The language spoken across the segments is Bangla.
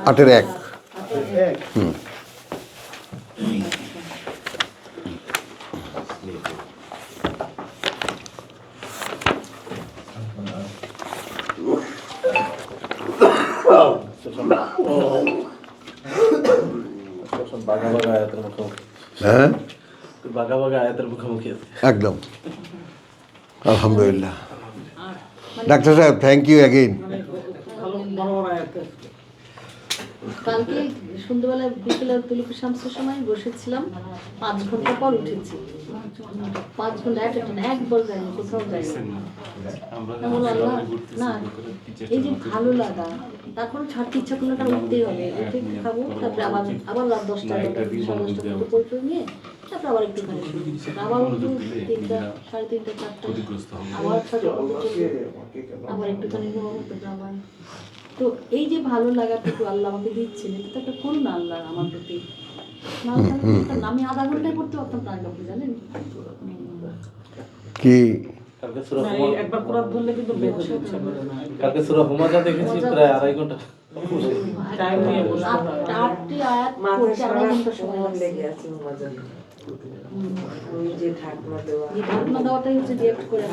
8-এর 1। হুম। হ্যাঁ, একদম। আলহামদুলিল্লাহ। ডাক্তার সাহেব, থ্যাংক ইউ অ্যাগেইন। কালকে সন্ধ্যাবেলা বিকেলে তুলিপি শামসের সময় বসেছিলাম, 5 ঘন্টা পর উঠেছি। 5 ঘন্টা একবার যাইনি, কোথাও যাইনি। না, এই যে ভালো লাগা, তারপর ছাড়তে ইচ্ছা করলে তার উঠতেই হবে, উঠে খাবো, তারপরে আবার রাত 10টা 10:30 পর্যন্ত পরিচয় নিয়ে তারপরে আবার একটুখানি আবার উঠবো 3টা 3:30 4টা, আবার আবার একটুখানি ঘুমাবো, তারপরে আবার। তো এই যে ভালো লাগাটুকু আল্লাহ আমাকে দিচ্ছেন, এটা তো একটা করুণা আল্লাহ আমার প্রতি। আমি আধা ঘন্টায় পড়তে পারতাম না, আপনি জানেন কি? একবার কোরআন ধরলে কিন্তু বের হতে ইচ্ছা করে না। কালকে সূরা হুমাযা দেখেছি প্রায় 2.5 ঘন্টা টাইম নিয়ে বসে। 8টি আয়াত পড়তে 2.5 ঘন্টা সময় লেগে আছে হুমাযা। ওই যে ঢাকনা দেওয়া, এই ঢাকনা দেওয়াটাই হচ্ছে রিঅ্যাক্ট করে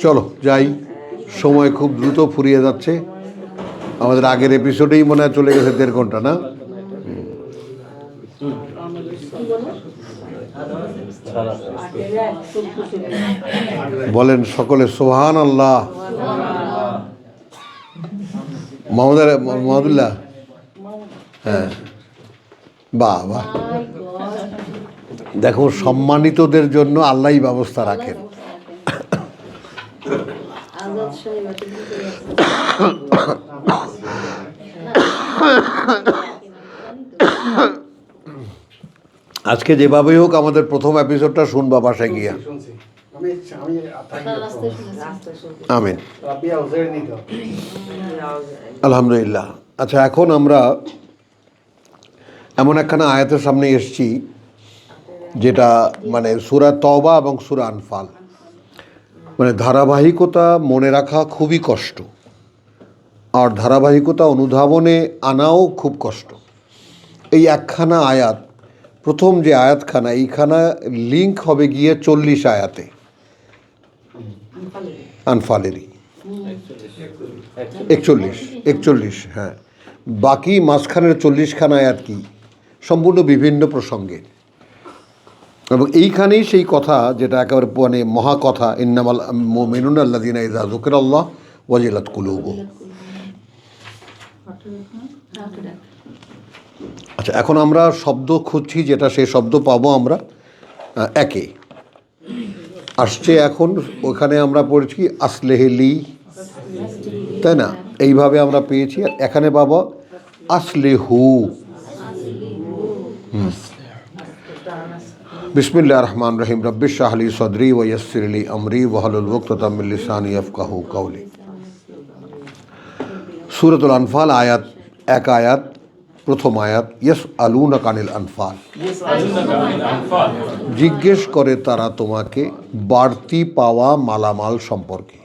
চলো যাই, সময় খুব দ্রুত ফুরিয়ে যাচ্ছে। আমাদের আগের এপিসোডেই মনে হয় চলে গেছে 1.5 ঘন্টা, না? বলেন সকলে সুবহানাল্লাহ। মাহমুদুল্লাহ, হ্যাঁ, বাহ বাহ। দেখো, সম্মানিতদের জন্য আল্লাহই ব্যবস্থা রাখেন। আজকে যেভাবেই হোক আমাদের প্রথম এপিসোডটা শুনবা বাসায় গিয়া। আমিন, আলহামদুলিল্লাহ। আচ্ছা, এখন আমরা এমন একখানা আয়াতের সামনে এসেছি যেটা মানে সূরা তওবা এবং সূরা আনফাল, মানে ধারাবাহিকতা মনে রাখা খুবই কষ্ট, আর ধারাবাহিকতা অনুধাবনে আনাও খুব কষ্ট। এই একখানা আয়াত, প্রথম যে আয়াতখানা, এইখানা লিঙ্ক হবে গিয়ে 40 আয়াতে, আনফালেরই 41, হ্যাঁ। বাকি মাঝখানের 40খানা আয়াত কি সম্পূর্ণ বিভিন্ন প্রসঙ্গে, এবং এইখানেই সেই কথা যেটা একেবারে মানে মহাকথা, ইন্নামাল মুমিনুনা আল্লাযীনা ইযা যুকিরাল্লাহ ওয়াজিলাত কুলুবুহুম। আচ্ছা, এখন আমরা শব্দ খুঁজছি, যেটা সেই শব্দ পাবো আমরা একে আসছে। এখন ওখানে আমরা পড়েছি আসলেহলি, তাই না? এইভাবে আমরা পেয়েছি। আর এখানে পাবো আসলেহু। বিসমিল্লাহির রহমানির রহিম। রব্বিশ ইশরাহ লি সাদরি ওয়া ইয়াসসির লি আমরি ওয়াহলুল উকদাতাম মিন লিসানি ইয়াফকাহু কাওলি। সূরাতুল আনফাল আয়াত, এক আয়াত, প্রথম আয়াত। ইয়াসআলুনাকা আনিল আনফাল, জিজ্ঞেস করে তারা তোমাকে বাড়তি পাওয়া মালামাল সম্পর্কে,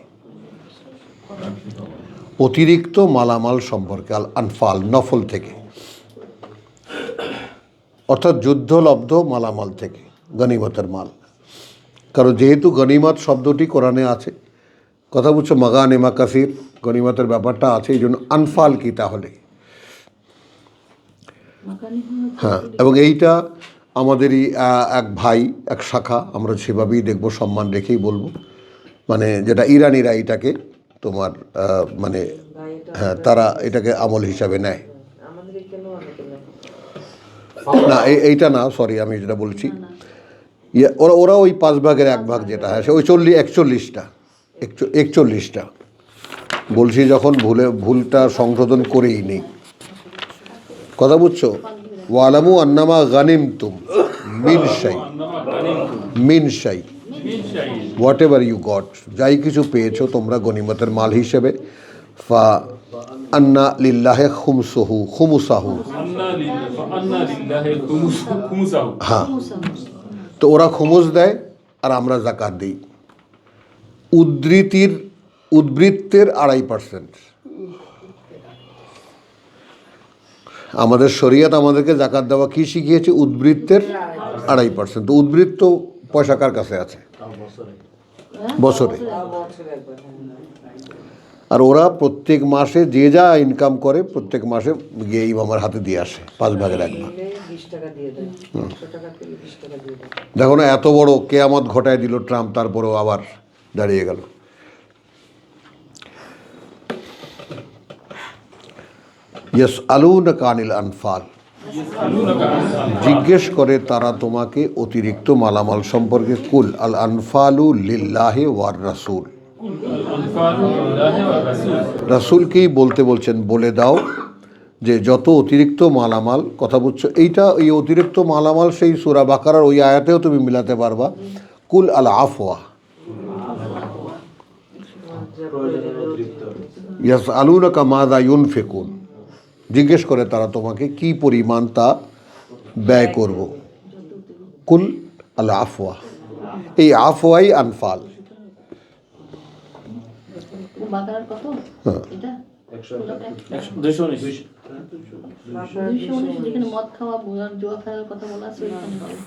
অতিরিক্ত মালামাল সম্পর্কে। আল আনফাল নফল থেকে, অর্থাৎ যুদ্ধলব্ধ মালামাল থেকে, গনিমতের মাল। কারণ যেহেতু গনিমত শব্দটি কোরআনে আছে, কথা বুঝছো, মাগানিমা কাসির, গনিমতের ব্যাপারটা আছে, এই জন্য আনফাল কি তাহলে? হ্যাঁ, এবং এইটা আমাদেরই এক ভাই, এক শাখা, আমরা সেভাবেই দেখব, সম্মান রেখেই বলবো, মানে যেটা ইরানিরা এটাকে তোমার মানে হ্যাঁ, তারা এটাকে আমল হিসাবে নেয় না। এইটা না, সরি, আমি যেটা বলছি, ওরা ওই 5 ভাগের 1 ভাগ যেটা, হ্যাঁ, সে ওই 41টা বলছি, যখন ভুলটা সংশোধন করেই নেই, কথা বুঝছো। ওয়ালামু আন্নামা গানিমতুম মিন শাই হোয়াট এভার ইউ গট, যাই কিছু পেয়েছো তোমরা গনিমতের মাল হিসেবে, ফা আন্না লিল্লাহি খুমুসাহু, হ্যাঁ, তো ওরা খুমুস দেয় আর আমরা যাকাত দিই। উদ্ধৃতির উদ্বৃত্তের 2.5%। আমাদের শরীয়ত আমাদেরকে যাকাত দেওয়া কি শিখিয়েছে? উদ্বৃত্তের 2.5%। তো উদ্বৃত্ত পয়সা কার কাছে আছে? বছরে। বছরে একবার, আর ওরা প্রত্যেক মাসে যে যা ইনকাম করে প্রত্যেক মাসে গিয়ে ইমামের হাতে দিয়ে আসে 5/1 ভাগ। 20 টাকা দিয়ে দেয়, 100 টাকা থেকে 20 টাকা দিয়ে দেয়। দেখো না, এত বড় কেয়ামত ঘটায় দিল ট্রাম্প, তারপরেও আবার দাঁড়িয়ে গেল। ইয়াসআলুনাকা আনিল আনফাল, জিজ্ঞেস করে তারা তোমাকে অতিরিক্ত মালামাল সম্পর্কে। কুল আল আনফালু লিল্লাহি ওয়ার রাসূল, রাসূলকেই বলতে বলছেন, বলে দাও যে যত অতিরিক্ত মালামাল, কথা বুঝছো, এইটা এই অতিরিক্ত মালামাল সেই সূরা বাকারার ওই আয়াতেও তুমি মিলাতে পারবা। কুল আল আফওয়া, ইয়াসআলুনাকা মাযা ইউনফিকুন, জিজ্ঞেস করে তারা তোমাকে কি পরিমাণ তা ব্যয় করব। কুল আল আফওয়া, এই আফওয়াই আনফাল। বাকারার কত এটা? 219। 219, যেখানে মদ খাওয়া জুয়া খেলার কথা বলা আছে ওইখানে হবে।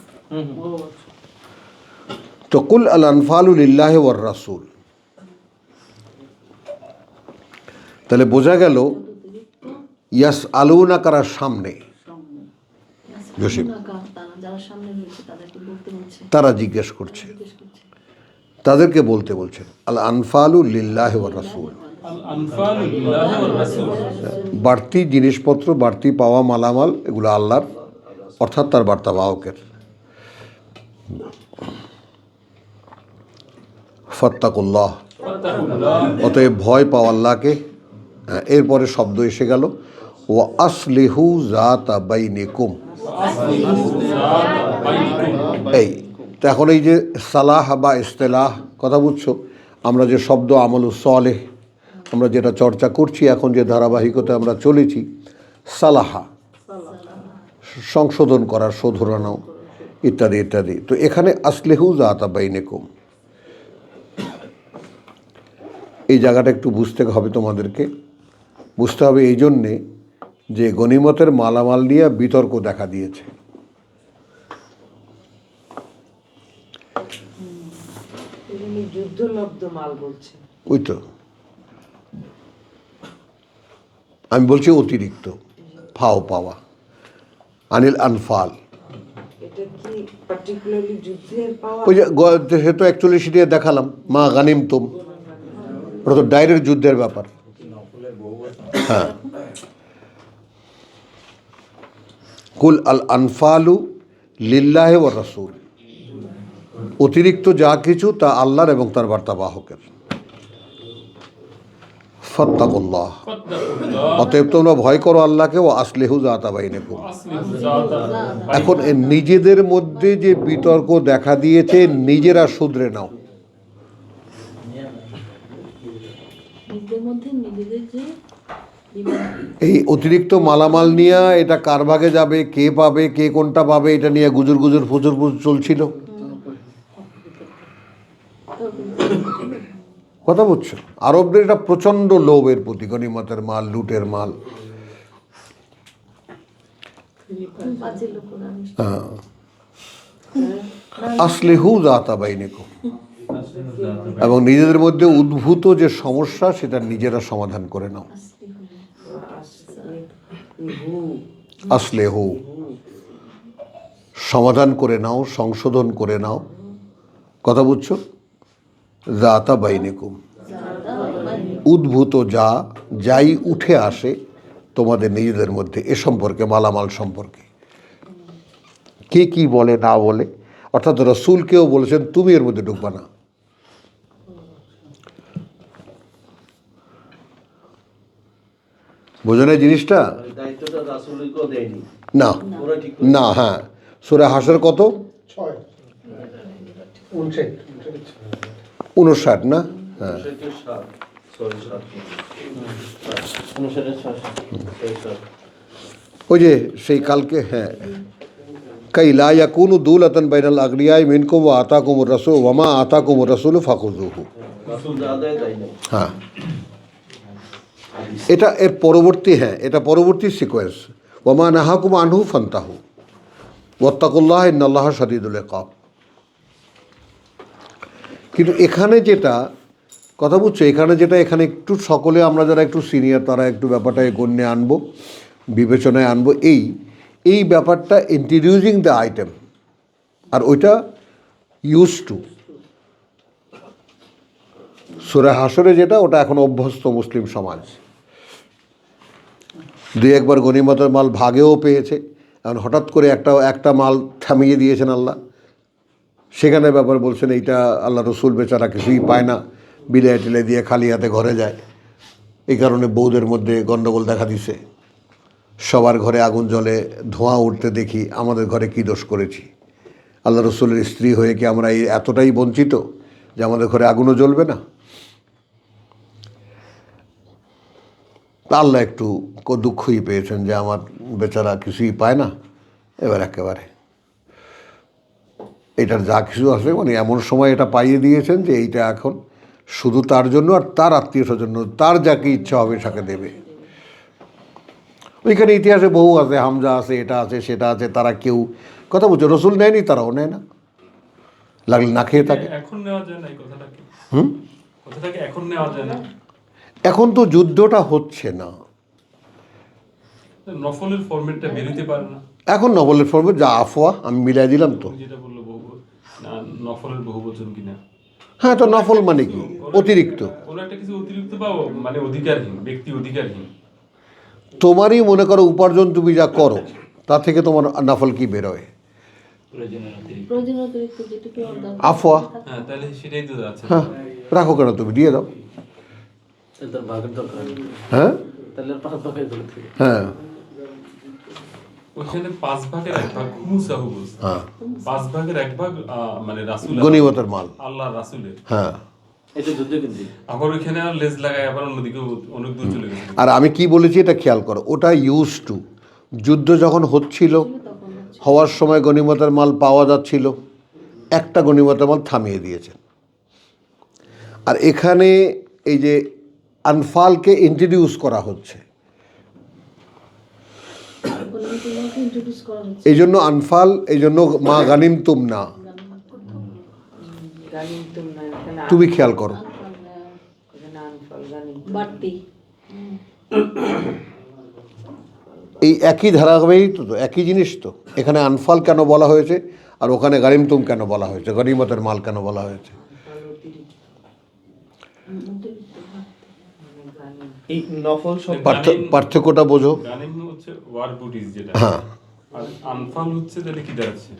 তো কুল আল আনফালু লিল্লাহি ওয়ার রাসূল, তাহলে বোঝা গেল ইয়াসআলুনাকার সামনে জসিম, যারা সামনে রয়েছে তাদেরকে বলতে বলছে, তারা জিজ্ঞেস করছে, জিজ্ঞেস করছে। তাদেরকে বলতে বলছেন আল আনফালু লিল্লাহি ওয়ার রাসূল, বাড়তি জিনিসপত্র, বাড়তি পাওয়া মালামাল, এগুলো আল্লাহর, অর্থাৎ তার বার্তাবাহকের। ফাত্তাকুল্লাহ, অতএব ভয় পাও আল্লাহকে। এরপরে শব্দ এসে গেল ওয়া আসলিহু যাতা বাইনিকুম। এই তো এখন এই যে সালাহ বা ইস্তেলাহ, কথা বুঝছো, আমরা যে শব্দ আমলুস সালেহ আমরা যেটা চর্চা করছি, এখন যে ধারাবাহিকতা আমরা চলেছি, সালাহা সংশোধন করা, শোধরানো ইত্যাদি ইত্যাদি। তো এখানে আসলিহু যাতা বাইনিকুম, এই জায়গাটা একটু বুঝতে হবে তোমাদেরকে। বুঝতে হবে এই জন্যে যে গনিমতের মালামাল নিয়ে বিতর্ক দেখা দিয়েছে। যুদ্ধলব্ধ মাল বলছে, ওই তো আমি বলছি অতিরিক্ত ফাও পাওয়া, আনিল আনফাল। এটা কি পার্টিকুলারলি যুদ্ধের পাওয়া? ওই যে সে তো 41 দিয়ে দেখালাম, মা গানিম তুম, ওটা তো ডাইরেক্ট যুদ্ধের ব্যাপার। হ্যাঁ, কুল আল আনফালু লিল্লাহি ওয়ার রাসূল, অতিরিক্ত যা কিছু তা আল্লাহর এবং তার বার্তাবাহকের। ফাত্তাকুল্লাহ, অতএব তোমরা ভয় করো আল্লাহকে। ও আসলিহু যাতা বাইনিকুম, এখন নিজেদের মধ্যে যে বিতর্ক দেখা দিয়েছে নিজেরা শুধরে নাও। নিজেদের মধ্যে নিজেদের যে এই অতিরিক্ত মালামাল নিয়ে এটা কার ভাগে যাবে, কে পাবে, কে কোনটা পাবে, এটা নিয়ে গুজুর গুজুর ফুজুর ফুজুর চলছিল। কথা বুঝছো, আরবদের এটা প্রচণ্ড লোভের প্রতি, গনিমতের মাল, লুটের মাল। বাজে লোকরা হ্যাঁ, আসলিহু যাতা বাইনিকুম, এবং নিজেদের মধ্যে উদ্ভূত যে সমস্যা সেটা নিজেরা সমাধান করে নাও। আসলিহু, সমাধান করে নাও, সংশোধন করে নাও। কথা বুঝছো, যাতা বাইনিকুম, উদ্ভূত যাই উঠে আসে তোমাদের নিজেদের মধ্যে, এ সম্পর্কে, মালামাল সম্পর্কে কে কি বলে না বলে, অর্থাৎ রাসূলকেও বলেছেন তুমি এর মধ্যে ঢুকবা না। বোঝো না জিনিসটা? দায়িত্বটা রাসূলকেও দেয়নি, না ওরা ঠিক না, হ্যাঁ, সূরা হাসর কত? 59 না? হ্যাঁ, 59 ওই যে সেই কালকে, হ্যাঁ কাই লা ইয়াকুনু দুলাতান বাইনাল আগনিয়াই মিনকুম ওয়া আতাকুমুর রাসূল ওয়া মা আতাকুমুর রাসূলু ফাখুযুহু। রাসূল যা দেয় তাই নেই। হ্যাঁ, এটা এর পরবর্তী, হ্যাঁ এটা পরবর্তী সিকোয়েন্স। ওয়া মা নাহাকুম আনহু ফান্তাহু ওয়াত্তাকুল্লাহ ইন্নাল্লাহা শাদীদুল ইকাব। কিন্তু এখানে যেটা কথা বুঝছো, এখানে একটু সকলে আমরা যারা একটু সিনিয়র তারা একটু ব্যাপারটাকে গণ্যে আনবো, বিবেচনায় আনবো। এই ব্যাপারটা ইন্ট্রোডিউসিং দ্য আইটেম, আর ওইটা ইউজ টু সূরা হাশরে যেটা, ওটা এখন অভ্যস্ত মুসলিম সমাজ। দুই একবার গনিমতের মাল ভাগেও পেয়েছে, এখন হঠাৎ করে একটা মাল থামিয়ে দিয়েছেন আল্লাহ। সেখানে ব্যাপার বলছেন এইটা আল্লাহ রসুল বেচারা কিছুই পায় না, বিলে টিলে দিয়ে খালি হাতে ঘরে যায়। এই কারণে বউদের মধ্যে গণ্ডগোল দেখা দিছে, সবার ঘরে আগুন জ্বলে ধোঁয়া উঠতে দেখি, আমাদের ঘরে কী দোষ করেছি? আল্লাহ রসুলের স্ত্রী হয়ে কি আমরা এই এতটাই বঞ্চিত যে আমাদের ঘরে আগুনও জ্বলবে না? আল্লাহ একটু দুঃখই পেয়েছেন যে আমার বেচারা কিছুই পায় না। এবার একেবারে এটার যা কিছু আছে মানে এমন সময় এটা পাইয়ে দিয়েছেন যে এইটা এখন শুধু তার জন্য আর তার আত্মীয় স্বজন, তার যাকে ইচ্ছা হবে তাকে দেবে। ওইখানে ইতিহাসে বহু আছে, হামজা আছে, এটা আছে, সেটা আছে, তারা কেউ কথা বলছে রসুল নেয়নি, তারাও নেয় না, লাগলে না খেয়ে থাকে। এখন নেওয়া যায় না এই কথাটা কি? হুম, কথাটাকে এখন নেওয়া যায় না? এখন তো যুদ্ধটা হচ্ছে না, নফলের ফরম্যাটটা বেরোতে পারে না। এখন নবলের ফর্মে যা আফওয়া আমি মিলাই দিলাম তো। তুমি যেটা বললো না নফলের বহুবচন কিনা, হ্যাঁ, তো নফল মানে কি? অতিরিক্ত। কোনো একটা কিছু অতিরিক্ত পাও মানে অধিকারহীন ব্যক্তি, অধিকারহীন। তোমারই মনে করো উপার্জন তুমি যা করো তা থেকে তোমার নফল কি বেরোয়? প্রয়োজন অতিরিক্ত যেটুকু দরকার। আফওয়া। হ্যাঁ, তাহলে সেটাই তো যাচ্ছে। হ্যাঁ, রাখো কেন, তুমি দিয়ে দাও। তার ভাগের দরকার নেই। হ্যাঁ তাহলে আর 5 ভাগের দরকার নেই। হ্যাঁ ওইখানে 5 ভাগের 1 ভাগ হুমুসাহু বলছে। হ্যাঁ, 5 ভাগের 1 ভাগ মানে রাসূল গনিমতের মাল। আল্লাহ রাসূলের। হ্যাঁ, এটা যুদ্ধ কিন্তু আবার ওইখানে আর লেজ লাগায় আবার অন্যদিকে অনেক দূর চলে গেছে। আর আমি কি বলেছি এটা খেয়াল করো, ওটা ইউজ টু। যুদ্ধ যখন হচ্ছিল, হওয়ার সময় গনিমতের মাল পাওয়া যাচ্ছিল, একটা গনিমতের মাল থামিয়ে দিয়েছেন। আর এখানে এই যে আনফালকে ইন্ট্রোডিউস করা হচ্ছে, ইন্ট্রোডিউস করা হচ্ছে। এই জন্য আনফাল, এই জন্য মা গানিম তুম না, গানিমতুম না, এখানে তুমি খেয়াল করো। এখানে আনফল গানিমতুম। বাড়তি এই একই ধারাবাহিক তো, একই জিনিস তো। এখানে আনফাল কেন বলা হয়েছে আর ওখানে গানিম তুম কেন বলা হয়েছে, গনিমতের মাল কেন বলা হয়েছে? এই নফল শব্দ পার্থক্যটা বোঝো। গানিম হচ্ছে ওয়ার বুটিস যেটা, হ্যাঁ, আর আনফাল হচ্ছে তাহলে কি দাঁড়াচ্ছে?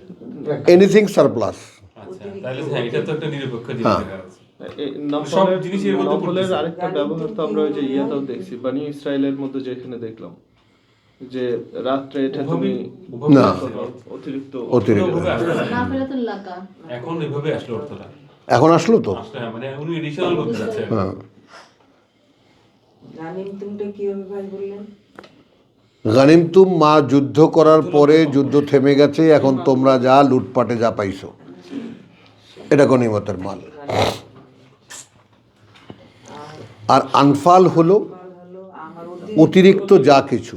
Anything surplus. আচ্ছা, তাহলে হ্যাঁ, এটা তো একটা নিরপেক্ষ জিনিস দেখা যাচ্ছে। এই সব জিনিসের মধ্যে নফলের পড়তেছে। আরেকটা ব্যবহার তো আমরা ওই যে ইয়েটাও দেখছি, বানি ইসরায়েলের মধ্যে যেখানে দেখলাম যে রাত্রে এটা তুমি না। অতিরিক্ত অতিরিক্ত ওভাবে আসলো না। না ফেরাতুল লাকা। এখন এভাবে আসলো অর্থটা। এখন আসলো তো। আসলে হ্যাঁ, মানে উনি এডিশনাল বলতে যাচ্ছে। হ্যাঁ, গানিমতুমটা কিভাবে ভাই বললেন? গানিম তুম মা যুদ্ধ করার পরে যুদ্ধ থেমে গেছে, এখন তোমরা যা লুটপাটে যা পাইছো এটা গনিমতের মাল। আর আনফাল হলো হলো আমার অতিরিক্ত যা কিছু,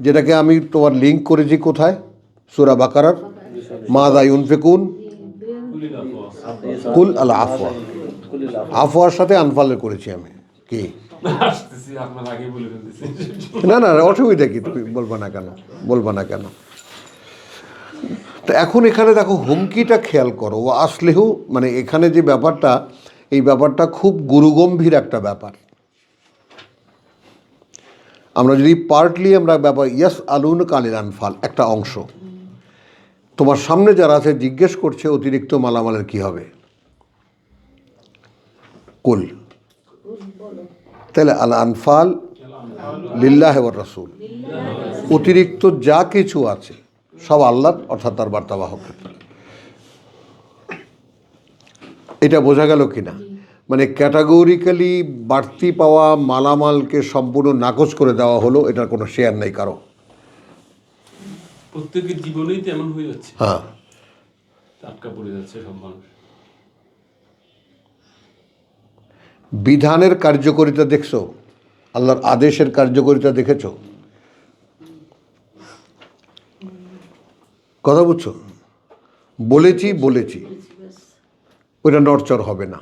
যেটাকে আমি তোমার লিঙ্ক করেছি কোথায়, সূরা বাকারার মাযা ইউনফিকুন কুল আল আফওয়া। আফওয়ার সাথে আনফালের করেছি আমি। কি আসতেছি, আপনার আগেই বলে ফেলতেছি। না না, অসুবিধা কি, তুমি বলবা না কেন, বলবা না কেন? তো এখন এখানে দেখো হুমকিটা খেয়াল করো, ও আসলেও মানে এখানে যে ব্যাপারটা, এই ব্যাপারটা খুব গুরুগম্ভীর একটা ব্যাপার। আমরা যদি পার্টলি আমরা ব্যাপার ইয়াস আলুন কালিল আনফাল একটা অংশ, তোমার সামনে যারা আছে জিজ্ঞেস করছে অতিরিক্ত মালামালের কি হবে, কুল, তাহলে আল আনফাল লিল্লাহ ওয়ার রাসূল, অতিরিক্ত যা কিছু আছে সব আল্লাহর, অর্থাৎ তার বার্তাবাহকের। এটা বোঝা গেল কিনা? মানে ক্যাটাগরিক্যালি বাড়তি পাওয়া মালামালকে সম্পূর্ণ নাকচ করে দেওয়া হলো, এটার কোনো শেয়ার নেই কারো। প্রত্যেকের জীবনেই তো এমন হয়ে যাচ্ছে, হ্যাঁ, আটকা পড়ে যাচ্ছে সব মানুষ। বিধানের কার্যকারিতা দেখছো, আল্লাহর আদেশের কার্যকারিতা দেখেছো? কথা বুঝছো? বলেছি বলেছি, ওইটা নড়চড় হবে না।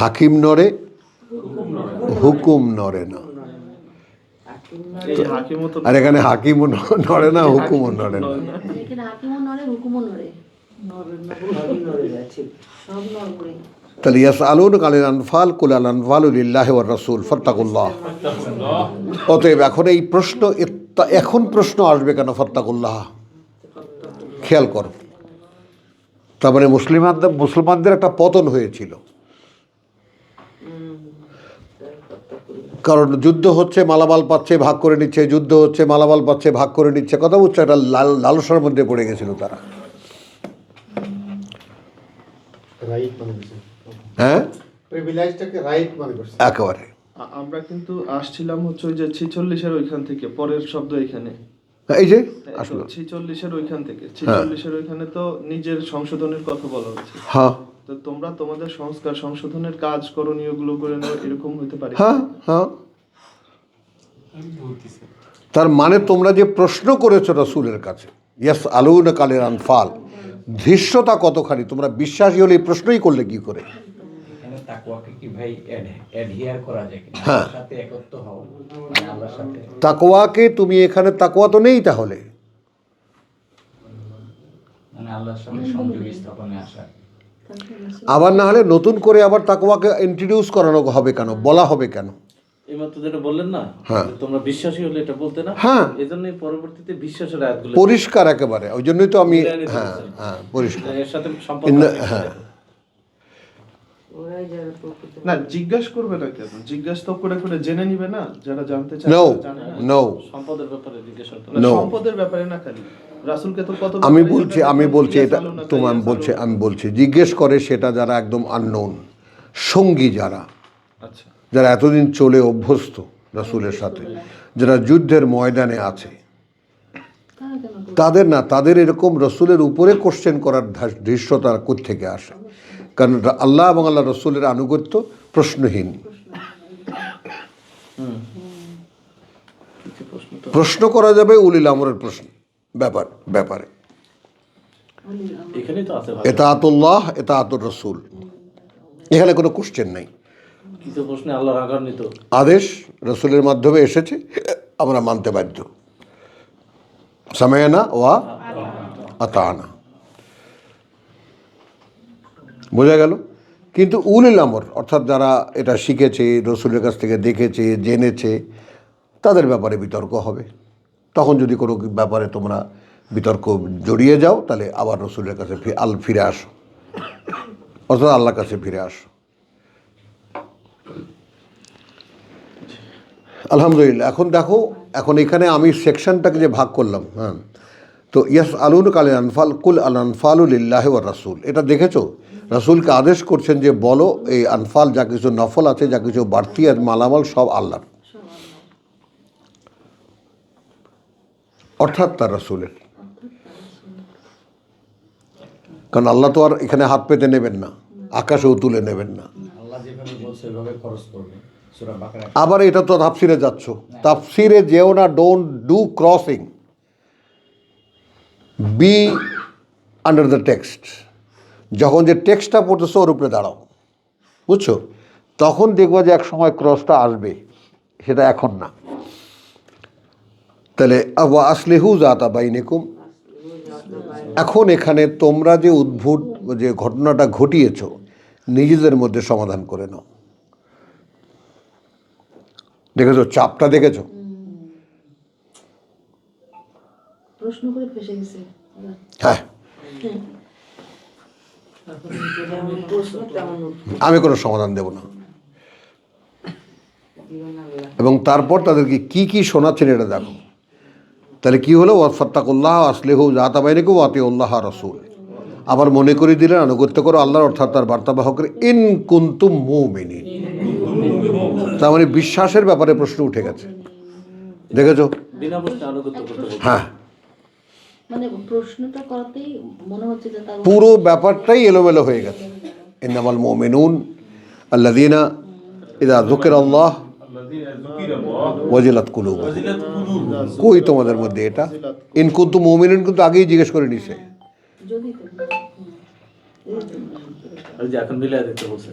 হাকিম নড়ে, হুকুম নড়ে না। এই হাকিমও তো আর এখানে হাকিমও নড়ে না, হুকুমও নড়ে না। এখানে হাকিমও নড়ে, হুকুমও নড়ে, সবই নড়ে যাচ্ছে। সব নড়ে। তাহলে ইয়াসআলুনাকা আনিল আনফাল কুল আল আনফালু লিল্লাহি ওয়ার রাসূল ফাত্তাকুল্লাহ। অতএব এখন এই প্রশ্ন, এখন প্রশ্ন আসবে কেন ফাত্তাকুল্লাহ? খেয়াল করো, তার মানে মুসলমানদের একটা পতন হয়েছিল। কারণ যুদ্ধ হচ্ছে, মালামাল পাচ্ছে, ভাগ করে নিচ্ছে, যুদ্ধ হচ্ছে, মালামাল পাচ্ছে, ভাগ করে নিচ্ছে। কথা বুঝছো? একটা লালসার মধ্যে পড়ে গেছিল তারা। রাইট মানে করছে, হ্যাঁ, প্রিভিলেজটাকে রাইট মানে করছে। একেবারে। আমরা কিন্তু আসছিলাম হচ্ছে ওই যে 46-এর ওইখান থেকে, পরের শব্দ এখানে এই যে আসলো 46-এর ওইখান থেকে, 46-এর ওইখানে তো নিজের সংশোধনের কথা বলা হয়েছে। হ্যাঁ তো তোমরা তোমাদের সংস্কার সংশোধনের কাজ করণীয় গুলো করে নাও, এরকম হতে পারে। হ্যাঁ হ্যাঁ। আমি বলতেছি তার মানে তোমরা যে প্রশ্ন করেছো রাসূলের কাছে, ইয়াসআলুনাকা আনিল আনফাল, ধৃষ্টতা কতখানি? তোমরা বিশ্বাসী হলে এই প্রশ্নই করলে কি করে? এখানে তাকওয়াকে কি ভাই অ্যাডহিয়ার করা যায় কিনা, হ্যাঁ। আল্লাহর সাথে একত্র হও, মানে আল্লাহর সাথে তাকওয়াকে তুমি এখানে, তাকওয়া তো নেই তাহলে। মানে আল্লাহর সাথে সংযোগ স্থাপনে আসা। আবার না হলে নতুন করে আবার তাকওয়াকে ইন্ট্রোডিউস করানো হবে কেন, বলা হবে কেন? এইমাত্র যেটা বললেন না, হ্যাঁ। যে তোমরা বিশ্বাসী হলে এটা বলতে না, হ্যাঁ। এজন্যই পরবর্তীতে বিশ্বাসের আয়াতগুলো পরিষ্কার একেবারে, ওই জন্যই তো আমি, মিলায় নিতে হ্যাঁ বলছেন। হ্যাঁ পরিষ্কার। এর সাথে সম্পর্ক হ্যাঁ, ওরাই যারা প্রকৃত না, জিজ্ঞাসা করবে না কেন? জিজ্ঞাসা তো করে করে জেনে নিবে না, যারা জানতে চায় নো তারা জানে না। নো। সম্পদের ব্যাপারে জিজ্ঞাসা করতে না, No. সম্পদের ব্যাপারে না খালি, রাসূলকে তো কত আমি ব্যাপারে বলছি, জিজ্ঞাসা আমি করে, বলছি এটা ইয়াসআলুনাকা, তোমার ইয়াসআলুনাকা। আমি বলছি জিজ্ঞেস করে সেটা যারা একদম আননোন, সঙ্গী যারা, আচ্ছা, যারা এতদিন চলে অভ্যস্ত রাসূলের সাথে, যারা যুদ্ধের ময়দানে আছে, তারা কেন করবে? তাদের না, তাদের এরকম রসুলের উপরে কোশ্চেন করার ধৃষ্টতা কোত্থেকে আসে? কারণ আল্লাহ এবং আল্লাহ রসুলের আনুগত্য প্রশ্নহীন। প্রশ্ন করা যাবে উলিল আমরের প্রশ্ন ব্যাপারে। এখানেই তো আছে ভাই। এতাআতুল্লাহ, এতাআতুর রসুল, এখানে কোনো কোশ্চেন নেই। কিছু প্রশ্নে আল্লাহ রাগান্বিত। আদেশ রসুলের মাধ্যমে এসেছে, আমরা মানতে বাধ্য। সামায়ানা ওয়া আতানা, বোঝা গেল? কিন্তু উলিল আমর অর্থাৎ যারা এটা শিখেছে, রসুলের কাছ থেকে দেখেছে, জেনেছে, তাদের ব্যাপারে বিতর্ক হবে। তখন যদি কোনো ব্যাপারে তোমরা বিতর্ক জড়িয়ে যাও, তাহলে আবার রসুলের কাছে ফিরে আসো, অর্থাৎ আল্লাহর কাছে ফিরে আসো। আলহামদুলিল্লাহ। এখন দেখো, এখন এখানে আমি সেকশনটাকে যে ভাগ করলাম, হ্যাঁ, তো ইয়াসআলুনাকা আনিল আনফাল কুল আল আনফালু লিল্লাহি ওয়ার রাসূল, এটা দেখেছো? রাসূলকে আদেশ করছেন যে বলো এই আনফাল, যা কিছু নফল আছে, যা কিছু বাড়তি আর মালামাল, সব আল্লাহর, অর্থাৎ তার রাসূলের। কারণ আল্লাহ তো আর এখানে হাত পেতে নেবেন না, আকাশেও তুলে নেবেন না। আল্লাহ যেভাবে বলছে ওইভাবে খরচ করবে। সূরা বাকারা। আবার এটা তো তাফসিরে যাচ্ছ, তাফসিরে যেও না, don't do crossing, B under the text. যখন যে টেক্সটটা পড়তেছো ওর উপরে দাঁড়াও, বুঝছো? তখন দেখবো যে এক সময় ক্রসটা আসবে, সেটা এখন না। তাহলে ওয়া আসলিহু যাতা বাইনিকুম, এখন এখানে তোমরা যে উদ্ভুত যে ঘটনাটা ঘটিয়েছো, নিজেদের মধ্যে সমাধান করে নাও। দেখেছো চাপটা, দেখেছো? প্রশ্ন করে ফেসে গেছে। হ্যাঁ, যেমন প্রশ্ন তেমন উত্তর আমি কোনো সমাধান দেব না। দিবেন আল্লাহ। এবং তারপর তাদেরকে কি কি শোনাচ্ছেন এটা দেখো। তাহলে কি হলো? ওয়াফাত্তাকুল্লাহ আসলিহু যাতা বাইনিকুম ওয়া আতিউল্লাহ রাসূল। আবার মনে করে দিলেন আনুগত্য করো আল্লাহর, অর্থাৎ তার বার্তাবাহকের, ইন কুনতুম মুমিনিন। তার মানে বিশ্বাসের ব্যাপারে প্রশ্ন উঠে গেছে। দেখেছো? বিনা প্রশ্নে আনুগত্য করতে বলছে। হ্যাঁ, মানে প্রশ্নটা করাতেই মনে হচ্ছে যে তার পুরো ব্যাপারটাই এলোমেলো হয়ে গেছে। ইন্নামাল মুমিনুন আল্লাযীনা ইযা যুকিরাল্লাহ আল্লাযীনা যুকিরাল্লাহ ওয়াজিলাত কুলুবুহুম। ওয়াজিলাত কুলুবুহুম। কই তোমাদের মধ্যে এটা? ইন কুনতুম মুমিনুন কিন্তু আগেই জিজ্ঞেস করে নিছে। যদি তো ওই যে এখন মিলাই দিতে বলছে।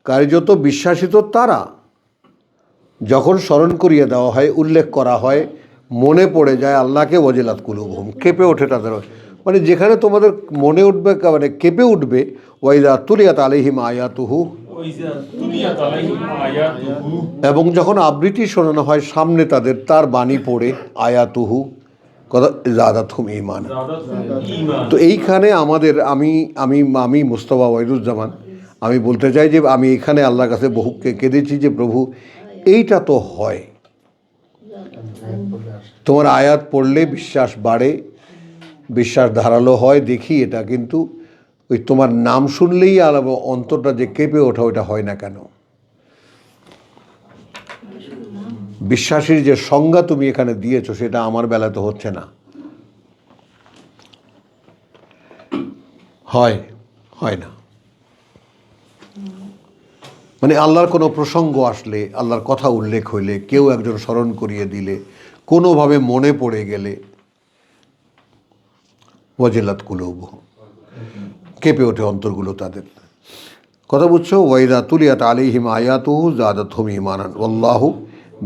কার্যত বিশ্বাসী তো তারা, যখন স্মরণ করিয়ে দেওয়া হয়, উল্লেখ করা হয়, মনে পড়ে যায় আল্লাহকে, ওয়াজিলাত কুলুবুহুম, কেঁপে ওঠে তাদের। মানে যেখানে তোমাদের মনে উঠবে, মানে কেঁপে উঠবে, ওয়াইদা তুলিয়াত আলাইহিম আয়াতুহু, ওয়াইজা তুলিয়াত আলাইহিম আয়াতুহু। এবং যখন আবৃত্তি শোনানো হয় সামনে তাদের, তার বাণী পড়ে, আয়াতুহু কথা জাদাতহুম ঈমান। যাদাতহুম ঈমান। তো এইখানে আমাদের আমি আমি আমি মুস্তাফা ওয়াহিদুজ্জামান, আমি বলতে চাই যে আমি এখানে আল্লাহর কাছে বহু কেঁদেছি যে প্রভু এইটা তো হয়, তোমার আয়াত পড়লে বিশ্বাস বাড়ে, বিশ্বাস ধারালো হয়, দেখি এটা, কিন্তু ওই তোমার নাম শুনলেই আর অন্তরটা যে কেঁপে ওঠা, ওইটা হয় না কেন? বিশ্বাসীর যে সংজ্ঞা তুমি এখানে দিয়েছো সেটা আমার বেলাতে হচ্ছে না। হয় না। মানে আল্লাহর কোনো প্রসঙ্গ আসলে, আল্লাহর কথা উল্লেখ হইলে, কেউ একজন স্মরণ করিয়ে দিলে, কোনোভাবে মনে পড়ে গেলে, ওয়াজিলাত কুলুবুহুম, কেঁপে ওঠে অন্তরগুলো তাদের। কথা বুঝছো? ওয়াইদা তুলিয়াত আলাইহিম আয়াতুহু যাদাতহুম ঈমানান ওয়াল্লাহু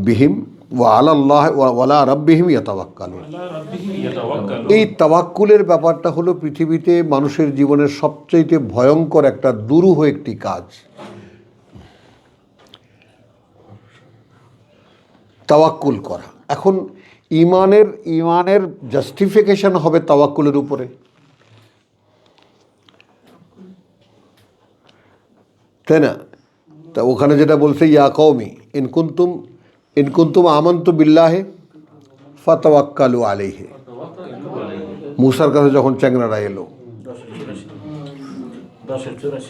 বিহিম ওয়া আলাল্লাহ ওয়ালা রাব্বিহিম ইয়াতাওয়াক্কালুন। আলা রাব্বিহিম ইয়াতাওয়াক্কালুন। এই তাওয়াক্কুলের ব্যাপারটা হলো পৃথিবীতে মানুষের জীবনের সবচাইতে ভয়ঙ্কর একটা দুরূহ একটি কাজ। তাওয়াক্কুল করা। এখন ইমানের জাস্টিফিকেশন হবে তাওয়াক্কুলের উপরে। তাই না? তা ওখানে যেটা বলছে, ইয়া কওমি ইন কুনতুম আমানতু বিল্লাহি ফাতাওয়াক্কালু আলাইহি। মূসার কাছে যখন চ্যাংড়ারা এলো, 10-84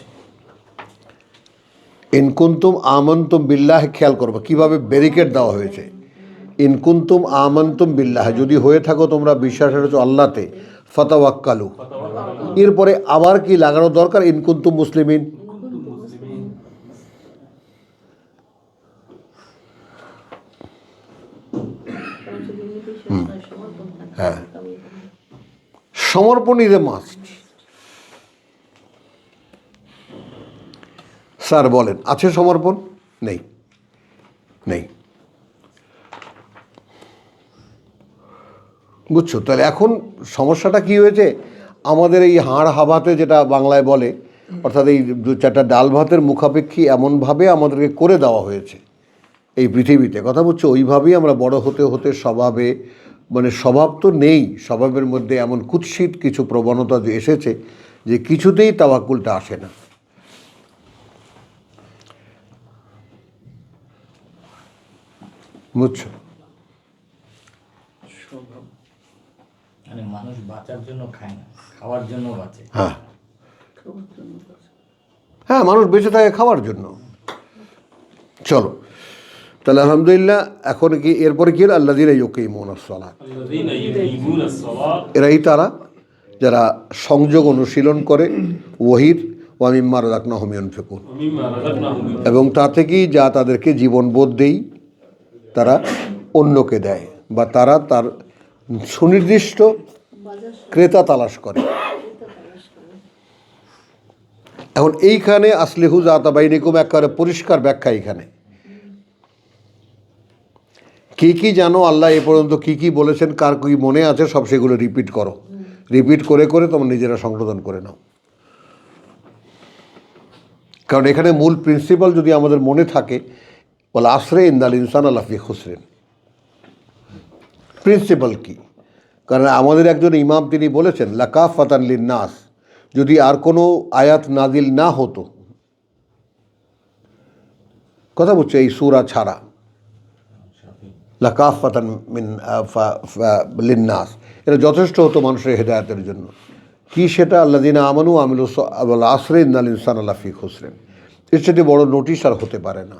ইন কুনতুম আমানতুম বিল্লাহ, খেয়াল করবো কিভাবে ব্যারিকেড দেওয়া হয়েছে। ইন কুনতুম আমানতুম বিল্লাহ, যদি হয়ে থাকো তোমরা বিশ্বাস করেছো আল্লাহতে, ফাতাওয়াক্কালু, এরপরে আবার কি লাগানো দরকার? ইন কুনতুম মুসলিমিন। হ্যাঁ, সমর্পণ ইজ এ মাস্ট। স্যার বলেন, আছে সমর্পণ? নেই। বুঝছো? তাহলে এখন সমস্যাটা কি হয়েছে, আমাদের এই হাড় হাবাতে যেটা বাংলায় বলে, অর্থাৎ এই 2-4টা ডাল ভাতের মুখাপেক্ষী এমনভাবে আমাদেরকে করে দেওয়া হয়েছে এই পৃথিবীতে। কথা বুঝছো? ওইভাবেই আমরা বড় হতে হতে স্বভাবে, মানে স্বভাব তো নেই, স্বভাবের মধ্যে এমন কুৎসিত কিছু প্রবণতা যে এসেছে যে কিছুতেই তাওয়াক্কুলটা আসে না। বুঝছো? মানে মানুষ বাঁচার জন্য খায় না, খাওয়ার জন্য বাঁচে। হ্যাঁ, মানুষ বেঁচে থাকে খাওয়ার জন্য। চলো তাহলে আলহামদুলিল্লাহ। এখন কি এরপরে কি হলো? আল্লাযীনা ইউকিমুনাস সালাত, আল্লাযীনা ইউকিমুনাস সালাত। এরাই তারা যারা সংযোগ অনুশীলন করে ওয়াহির, ওয়া মিম্মা রাযাকনাহুম ইউনফিকুন, মিম্মা রাযাকনাহুম। এবং তা থেকেই যা তাদেরকে জীবনবোধ দেই তারা অন্যকে দেয়, বা তারা তার সুনির্দিষ্ট ক্রেতা তালাশ করে। এখন এইখানে আসলিহু যাতা বাইনিকুম একেবারে পরিষ্কার ব্যাখ্যা। এইখানে কি জানো, আল্লাহ এ পর্যন্ত কি বলেছেন, কার কি মনে আছে, সব সেগুলো রিপিট করো। রিপিট করে করে তোমরা নিজেরা সংশোধন করে নাও। কারণ এখানে মূল প্রিন্সিপাল যদি আমাদের মনে থাকে, বলে আসরে ইন্দাল ইনসান আল্লাফি খুসরিন। প্রিন্সিপাল কি? কারণ আমাদের একজন ইমাম তিনি বলেছেন লাকাফাতান লিন্নাস, যদি আর কোনো আয়াত নাজিল না হতো, কথা বলছে এই সূরা ছাড়া, লাকাফাতান মিন লিন্নাস, এটা যথেষ্ট হতো মানুষের হেদায়েতের জন্য। কি সেটা? আল্লাযীনা আমানু ওয়া আমিলুস আসরে ইন্নাল ইনসানা লাফি খুসরিন। এর চেয়ে বড় নোটিশ আর হতে পারে না।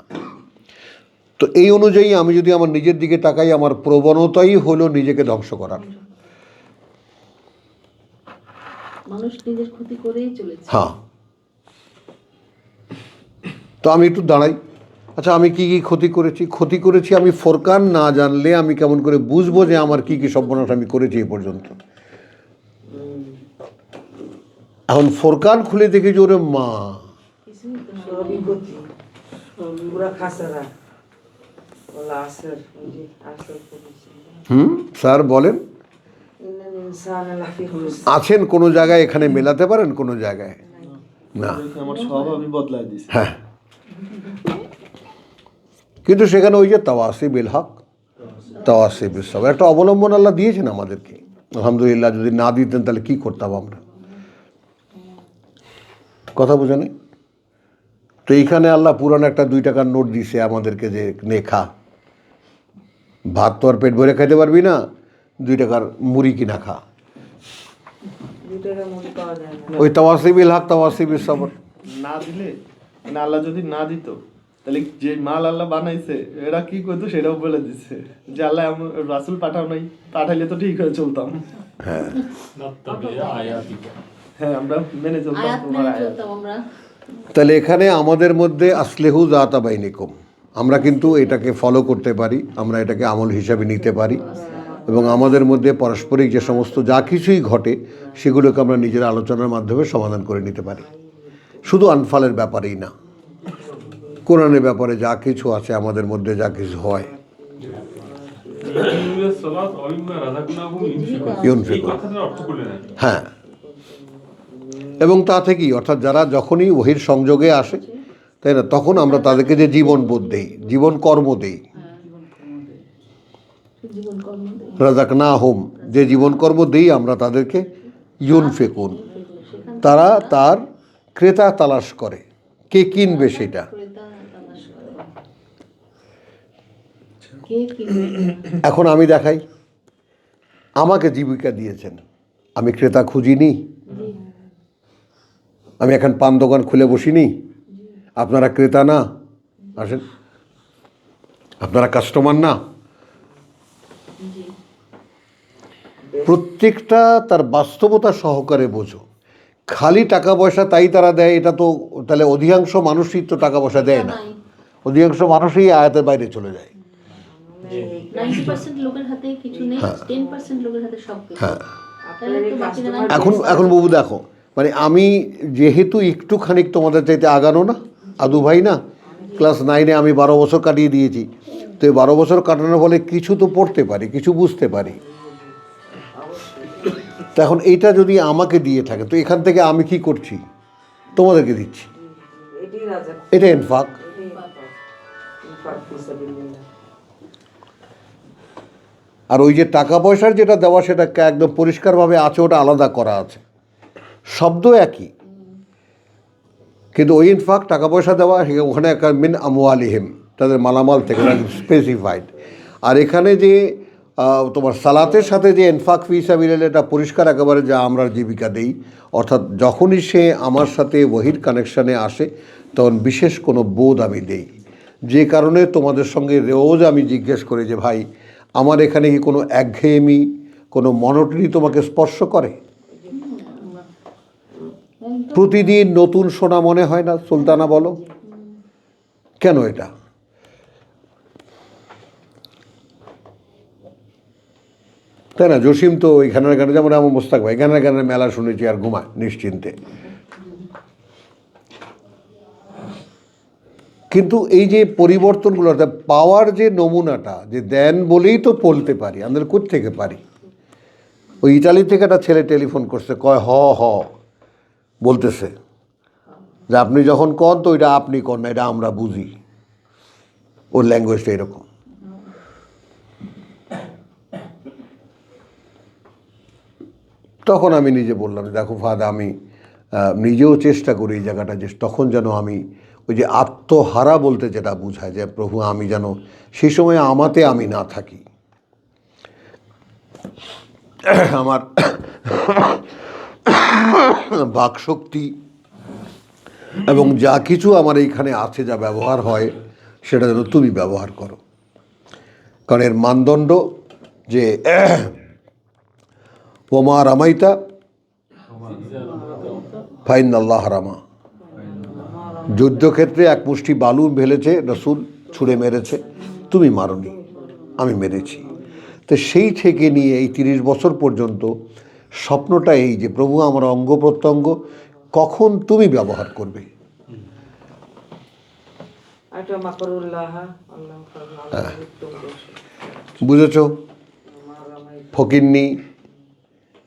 তো এই অনুযায়ী আমি যদি আমার নিজের দিকে তাকাই, আমার প্রবণতাই হলো নিজেকে ধ্বংস করার। মানুষ নিজের ক্ষতি করেই চলেছে। হ্যাঁ, তো আমি একটু দাঁড়াই। আচ্ছা, আমি কি কি ক্ষতি করেছি আমি ফোরকান না জানলে আমি কেমন করে বুঝবো যে আমার কি কি সর্বনাশ আমি করেছি এই পর্যন্ত। এখন ফোরকান খুলে দেখি যে ওরে মা, সবই গতি পুরা খাসারা ওলা আসর ওই যে আসর করেছে স্যার বলেন, ইন্নাল ইনসানা লাফি খুসর আছেন কোনো জায়গায় এখানে মেলাতে পারেন কোনো জায়গায় না? আমার স্বভাবই বদলায় দিছে। হ্যাঁ, কিন্তু সেখানে ওই যে তাওয়াসি বিল হক, তাওয়াসি বিল সবর, একটা অবলম্বন আল্লাহ দিয়েছেন আমাদেরকে। আলহামদুলিল্লাহ, যদি না দিতেন তাহলে কি করতাম আমরা? কথা বোঝা নেই তো। এইখানে আল্লাহ পুরান একটা 2 টাকার নোট দিছে আমাদেরকে যে নে খা, ভাত তো আর পেট ভরে খাইতে পারবি না, 2 টাকার মুড়ি কিনা খা। 2 টাকা মুড়ি পাওয়া যায় না ওই তাওয়াসি বিল হক, তাওয়াসি বিল সবর। না দিলে মানে আল্লাহ যদি না দিত তাহলে যে মাল আল্লাহ বানাইছে এরা কি করতো সেটাও বলে দিচ্ছে যে আল্লাহ রাসূল পাঠাও নাই, পাঠাইলে তো ঠিক হয়ে চলতাম। হ্যাঁ, হ্যাঁ, আমরা মেনে চলতাম আয়াত তোমার মেনে আয়াত। চলতাম আমরা। তাহলে এখানে আমাদের মধ্যে আসলেহু যাতা বাইনিকুম, আমরা কিন্তু এটাকে ফলো করতে পারি, আমরা এটাকে আমল হিসাবে নিতে পারি, এবং আমাদের মধ্যে পারস্পরিক যে সমস্ত যা কিছুই ঘটে সেগুলোকে আমরা নিজের আলোচনার মাধ্যমে সমাধান করে নিতে পারি। শুধু আনফালের ব্যাপারেই না, কোরআনের ব্যাপারে যা কিছু আছে আমাদের মধ্যে যা কিছু হয়। এই কথাটার অর্থ করলে না। হ্যাঁ, এবং তা থেকেই, অর্থাৎ যারা যখনই ওহির সংযোগে আসে, তাই না, তখন আমরা তাদেরকে যে জীবন বোধ দেই, জীবন কর্ম দেই, জীবন কর্ম রাজাক না হোম, যে জীবন কর্ম দেই আমরা তাদেরকে, ইউনফিকুন, তারা তার ক্রেতা তালাশ করে, কে কিনবে সেটা। ক্রেতা তালাশ করে। কে কিনবে? এখন আমি দেখাই, আমাকে জীবিকা দিয়েছেন, আমি ক্রেতা খুঁজিনি, আমি এখন পান দোকান খুলে বসিনি। আপনারা ক্রেতা না, আসেন, আপনারা কাস্টমার না। প্রত্যেকটা তার বাস্তবতা সহকারে বোঝো। খালি টাকা পয়সা তাই তারা দেয়, এটা তো তাহলে অধিকাংশ মানুষই তো টাকা পয়সা দেয় না, অধিকাংশ মানুষই আয়াতের বাইরে চলে যায়। 90% লোকের হাতে কিছু নেই, 10% লোকের হাতে সব কিছু। হ্যাঁ, তাহলে তো বাকিরা নাই। এখন বাবু দেখো, মানে আমি যেহেতু একটুখানি তোমাদের চাইতে আগানো না, আদু ভাই না, ক্লাস 9-এ আমি 12 বছর কাটিয়ে দিয়েছি, তো এই 12 বছর কাটানোর ফলে কিছু তো পড়তে পারি, কিছু বুঝতে পারি। তো এখন এইটা যদি আমাকে দিয়ে থাকে, তো এখান থেকে আমি কি করছি? তোমাদেরকে দিচ্ছি, এটাই রাজা এটা ইনফাক। ইনফাক ফিসাবিলিল্লাহ আর ওই যে টাকা পয়সার যেটা দেওয়া, সেটা একদম পরিষ্কারভাবে আছে, ওটা আলাদা করা আছে, শব্দ একই, কিন্তু ওই ইনফাক টাকা পয়সা দেওয়া, ওখানে একটা মিন আমওয়ালিহিম, তাদের মালামাল থেকে স্পেসিফাইড। আর এখানে যে তোমার সালাতের সাথে যে ইনফাক ফি সাবিলিল্লাহ, এটা পরিষ্কার একেবারে যা আমরা জীবিকা দেই, অর্থাৎ যখনই সে আমার সাথে ওহির কানেকশানে আসে তখন বিশেষ কোনো বোধ আমি দেই, যে কারণে তোমাদের সঙ্গে রোজ আমি জিজ্ঞেস করি যে ভাই, আমার এখানে কি কোনো একঘেয়েমি, কোনো মনোটনি তোমাকে স্পর্শ করে? প্রতিদিন নতুন শোনা মনে হয় না? সুলতানা বলো কেন এটা? তাই না? জসিম তো ওই গানের গানে, যেমন আমার মোস্তাক ভাই গানের গানের মেলা শুনেছি আর ঘুমায় নিশ্চিন্তে। কিন্তু এই যে পরিবর্তনগুলো, পাওয়ার যে নমুনাটা, যে দেন বলেই তো বলতে পারি, আমাদের কোত্থেকে পারি? ওই ইটালি থেকে একটা ছেলে টেলিফোন করছে, কয় হ বলতেছে যে আপনি যখন কন তো এটা আপনি কন না, এটা আমরা বুঝি। ওর ল্যাঙ্গুয়েজটা এরকম। তখন আমি নিজে বললাম, দেখো ফাদা, আমি নিজেও চেষ্টা করি এই জায়গাটা, যে তখন যেন আমি ওই যে আত্মহারা বলতে যেটা বোঝায়, যে প্রভু আমি যেন সেই সময় আমাতে আমি না থাকি, আমার বাকশক্তি এবং যা কিছু আমার এইখানে আছে, যা ব্যবহার হয়, সেটা যেন তুমি ব্যবহার করো। কারণ এর মানদণ্ড যে ওমা রামাইতা ফাইন আল্লাহ রামা, যুদ্ধক্ষেত্রে এক মুষ্টি বালু ফেলেছে রসুল, ছুঁড়ে মেরেছে, তুমি মারনি, আমি মেরেছি। তো সেই থেকে নিয়ে এই 30 বছর পর্যন্ত স্বপ্নটা এই যে প্রভু আমার অঙ্গ প্রত্যঙ্গ কখন তুমি ব্যবহার করবে। বুঝেছ? ফকিন্নি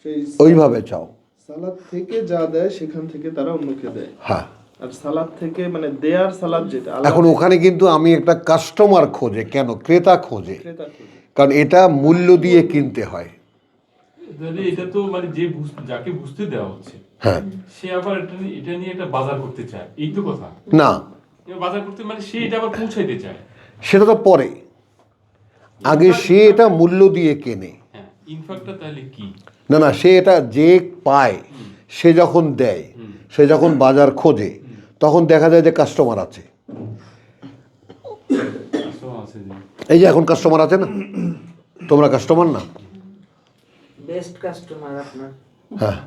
সেই ওইভাবে চাও। সালাদ থেকে যা দেয় সেখান থেকে তারা অন্যকে দেয়। হ্যাঁ, আর সালাদ থেকে মানে দেয়ার সালাদ যেটা আল্লাহ এখন ওখানে কিন্তু আমি একটা কাস্টমার খোঁজে, কেন ক্রেতা খোঁজে, ক্রেতা খোঁজে। কারণ এটা মূল্য দিয়ে কিনতে হয়। তাহলে এটা তো মানে যে যাকে বুঝতে দেওয়া হচ্ছে হ্যাঁ, সে আবার এটা নিয়ে একটা বাজার করতে চায়, এই তো কথা। না এবার বাজার করতে মানে সে এটা আবার পৌঁছাইতে চায়। সেটা তো পরে, আগে সে এটা মূল্য দিয়ে কেনে। হ্যাঁ, ইনফ্যাক্টটা তাহলে কি? না না, সে এটা যে পায়, সে যখন দেয়, সে যখন বাজার খোঁজে, তখন দেখা যায় যে কাস্টমার আছে। আছে যে এই যে এখন কাস্টমার আছে না, তোমরা কাস্টমার না? বেস্ট কাস্টমার আপনার। হ্যাঁ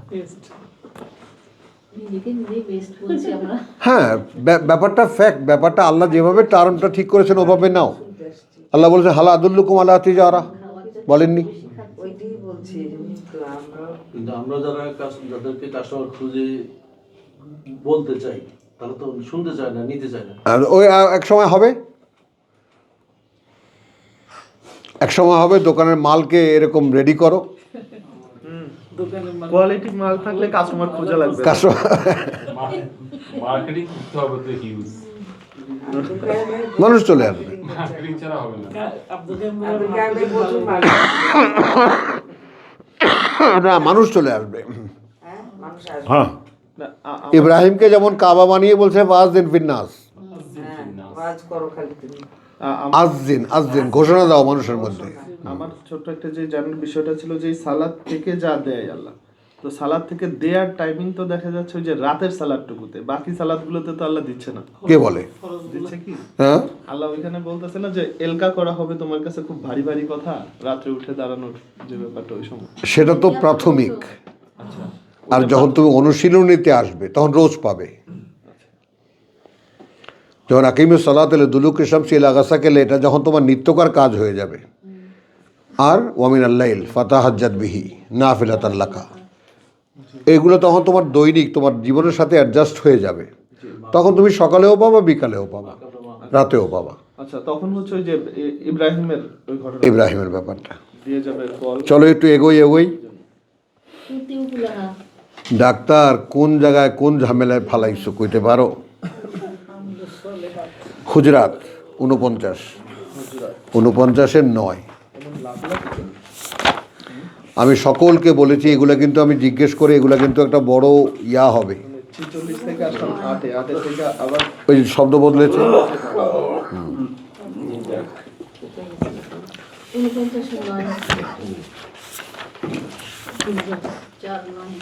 নিজেকে নিজেই বেস্ট বলছি আমরা। হ্যাঁ, ব্যাপারটা ফ্যাক্ট, ব্যাপারটা আল্লাহ যেভাবে টার্মটা ঠিক করেছেন ওভাবে নাও। আল্লাহ বলেছেন হালা আদুল্লুকুম আলা তিজারা, বলেননি? ওইটাই বলছি, তো আমরা কিন্তু আমরা যাদেরকে কাস্টমার খুঁজে বলতে চাই, তারা তো শুনতে চায় না, নিতে চায় না। আর ওই এক সময় হবে, এক সময় হবে দোকানের মালকে এরকম রেডি করো, কোয়ালিটি মাল থাকলে কাস্টমার খোঁজা লাগবে না। কাস্টমার মার্কেটিং করতে হবে তো হিউজ। মানুষ চলে আসবে। মার্কেটিং ছাড়া হবে না। আপনি প্রচুর না, মানুষ চলে আসবে। মানুষ আসবে। হ্যাঁ, না, ইব্রাহিমকে যেমন কাবা বানিয়ে বলছে ওয়াজদিন ফিন্নাস, ওয়াজ করো খালি তুমি। আজদিন আজদিন ঘোষণা দাও মানুষের মধ্যে। আমার ছোট্ট একটা যে জানার বিষয়টা ছিল যে এই সালাদ থেকে যা দেয় আল্লাহ, তো সালাদ থেকে দেয়ার টাইমিং তো দেখা যাচ্ছে ওই যে রাতের সালাদটুকুতে, বাকি সালাদগুলোতে তো আল্লাহ দিচ্ছে না। কে বলে? দিচ্ছে কি হ্যাঁ, আল্লাহ ওইখানে বলতেছে না যে এলকা করা হবে তোমার কাছে খুব ভারী ভারী কথা, রাত্রে উঠে দাঁড়ানোর যে ব্যাপারটা ওই সময়। সেটা তো প্রাথমিক। আর যখন তুমি অনুশীলনীতে আসবে তখন রোজ পাবে। যখন আকিমুস সালাত এলে দুলুক শামসি ইলা গাসাক এলে, এটা যখন তোমার নিত্যকার কাজ হয়ে যাবে। আর ওয়ামিন আল্লাইল ফাতাহাজ্জাত বিহি নাফিলাতান লাকা, এগুলো তখন তোমার দৈনিক তোমার জীবনের সাথে অ্যাডজাস্ট হয়ে যাবে। তখন তুমি সকালেও পাবা, বিকালেও পাবা, রাতেও পাবা। আচ্ছা, তখন হচ্ছে ওই যে ইব্রাহিমের ওই ঘটনা ইব্রাহিমের ব্যাপারটা দিয়ে যাবে ফল। চলো একটু এগোই এগোই। তুতিউগুলা না। ডাক্তার কোন জায়গায় কোন ঝামেলায় ফালাইছো কইতে পারো? হুজরাত 49, 49-এর 9। আমি সকলকে বলেছি, এগুলা কিন্তু আমি জিজ্ঞেস করে, এগুলা কিন্তু একটা বড় ইয়া হবে। 46 থেকে আসলাম 8-এ, 8 থেকে আবার ওই শব্দ বদলেছে। 49 নয়। 4 নয়।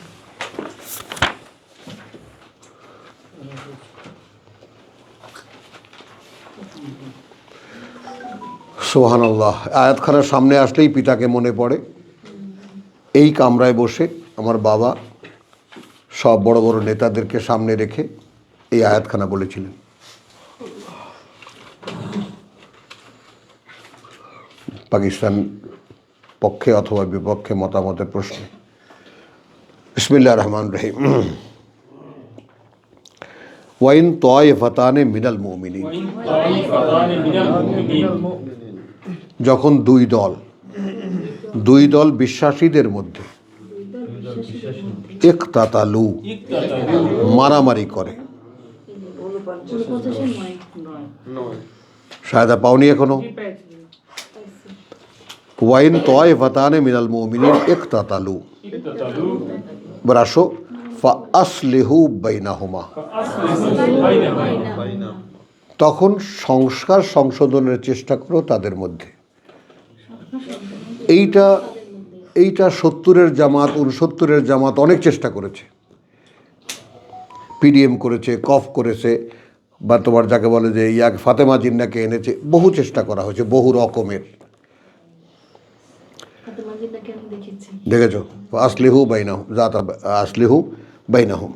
সুবহানাল্লাহ। আয়াতখানার সামনে আসলেই পিতাকে মনে পড়ে। এই কামরায় বসে আমার বাবা সব বড় বড় নেতাদেরকে সামনে রেখে এই আয়াতখানা বলেছিলেন। পাকিস্তান পক্ষে অথবা বিপক্ষে মতামতের প্রশ্নে। বিসমিল্লাহির রহমানির রহিম। ওয়াইন তায়ফাতানে মিনাল মুমিনিন, যখন দুই দল বিশ্বাসীদের মধ্যে ইকতাতালু মারামারি করে। 49 শায়দা পাওনি এখনো? ওয়াইন তায়ফাতানে মিনাল মুমিনিন ইকতাতালু, এবার আসো ফাআসলিহু বাইনাহুমা, তখন সংশোধনের চেষ্টা করো তাদের মধ্যে। এইটা 70-এর জামাত 69-এর জামাত অনেক চেষ্টা করেছে, পিডিএম করেছে, কফ করেছে, বা তোমার যাকে বলে যে ইয়াকে ফাতেমা জিন্নাকে এনেছে, বহু চেষ্টা করা হয়েছে, বহু রকমের। ফাতেমা জিন্নাকে আমি দেখেছি। দেখেছো? আসলিহু বাইনাহুম, জাত আসলিহু বাইনাহুম।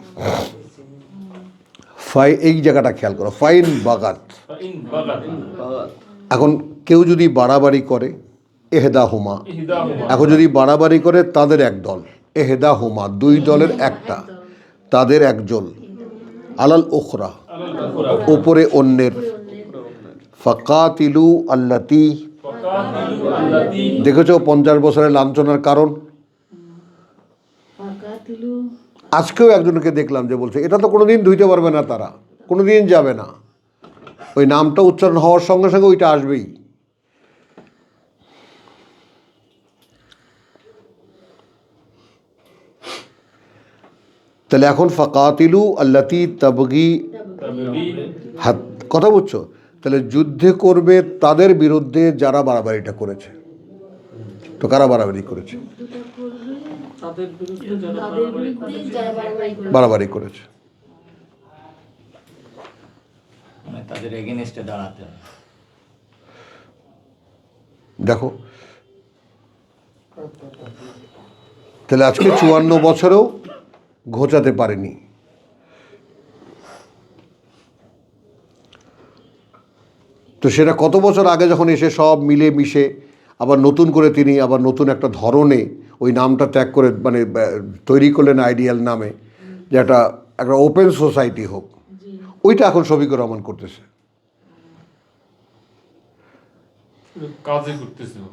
এই জায়গাটা খেয়াল করো, ফাইন বাগাত। ইন বাগাত এখন কেউ যদি বাড়াবাড়ি করে, এহেদা হুমা, ইহদাহুমা এখন যদি বাড়াবাড়ি করে তাদের একদল, এহেদা হুমা দুই দলের একটা, তাদের একজন, আলাল উখরা উপরে অন্যের, ফাকাতিলু আল্লাতি, ফাকাতিলু আল্লাতী দেখেছো 50 বছরের লাঞ্ছনার কারণ। ফাকাতিলু আজকেও একজনকে দেখলাম যে বলছে এটা তো কোনোদিন ধুইতে পারবে না, তারা কোনোদিন যাবে না, ওই নামটা উচ্চারণ হওয়ার সঙ্গে সঙ্গে ওইটা আসবেই। তাহলে এখন ফাকাতিলু আল্লাতি তাবগি তাবগী হাত, কথা বুঝছো? তাহলে যুদ্ধে করবে তাদের বিরুদ্ধে যারা বাড়াবাড়িটা করেছে। তো কারা বাড়াবাড়ি করেছে? তাদের বিরুদ্ধে যারা তাদের বিরুদ্ধে যারা বাড়াবাড়ি করে বাড়াবাড়ি করেছে। মানে তাদের এগেনস্টে দাঁড়াতে হবে। দেখো তাহলে আজকে 54 বছরেও ঘোচাতে পারেনি। তো সেটা কত বছর আগে যখন এসে সব মিলে মিশে আবার নতুন করে তিনি আবার নতুন একটা ধরনে ওই নামটা ত্যাগ করে মানে তৈরি করলেন আইডিয়াল নামে, যে একটা একটা ওপেন সোসাইটি হোক, ওইটা এখন শফিকুর রহমান করতেছে। কাজে করতেছে ও।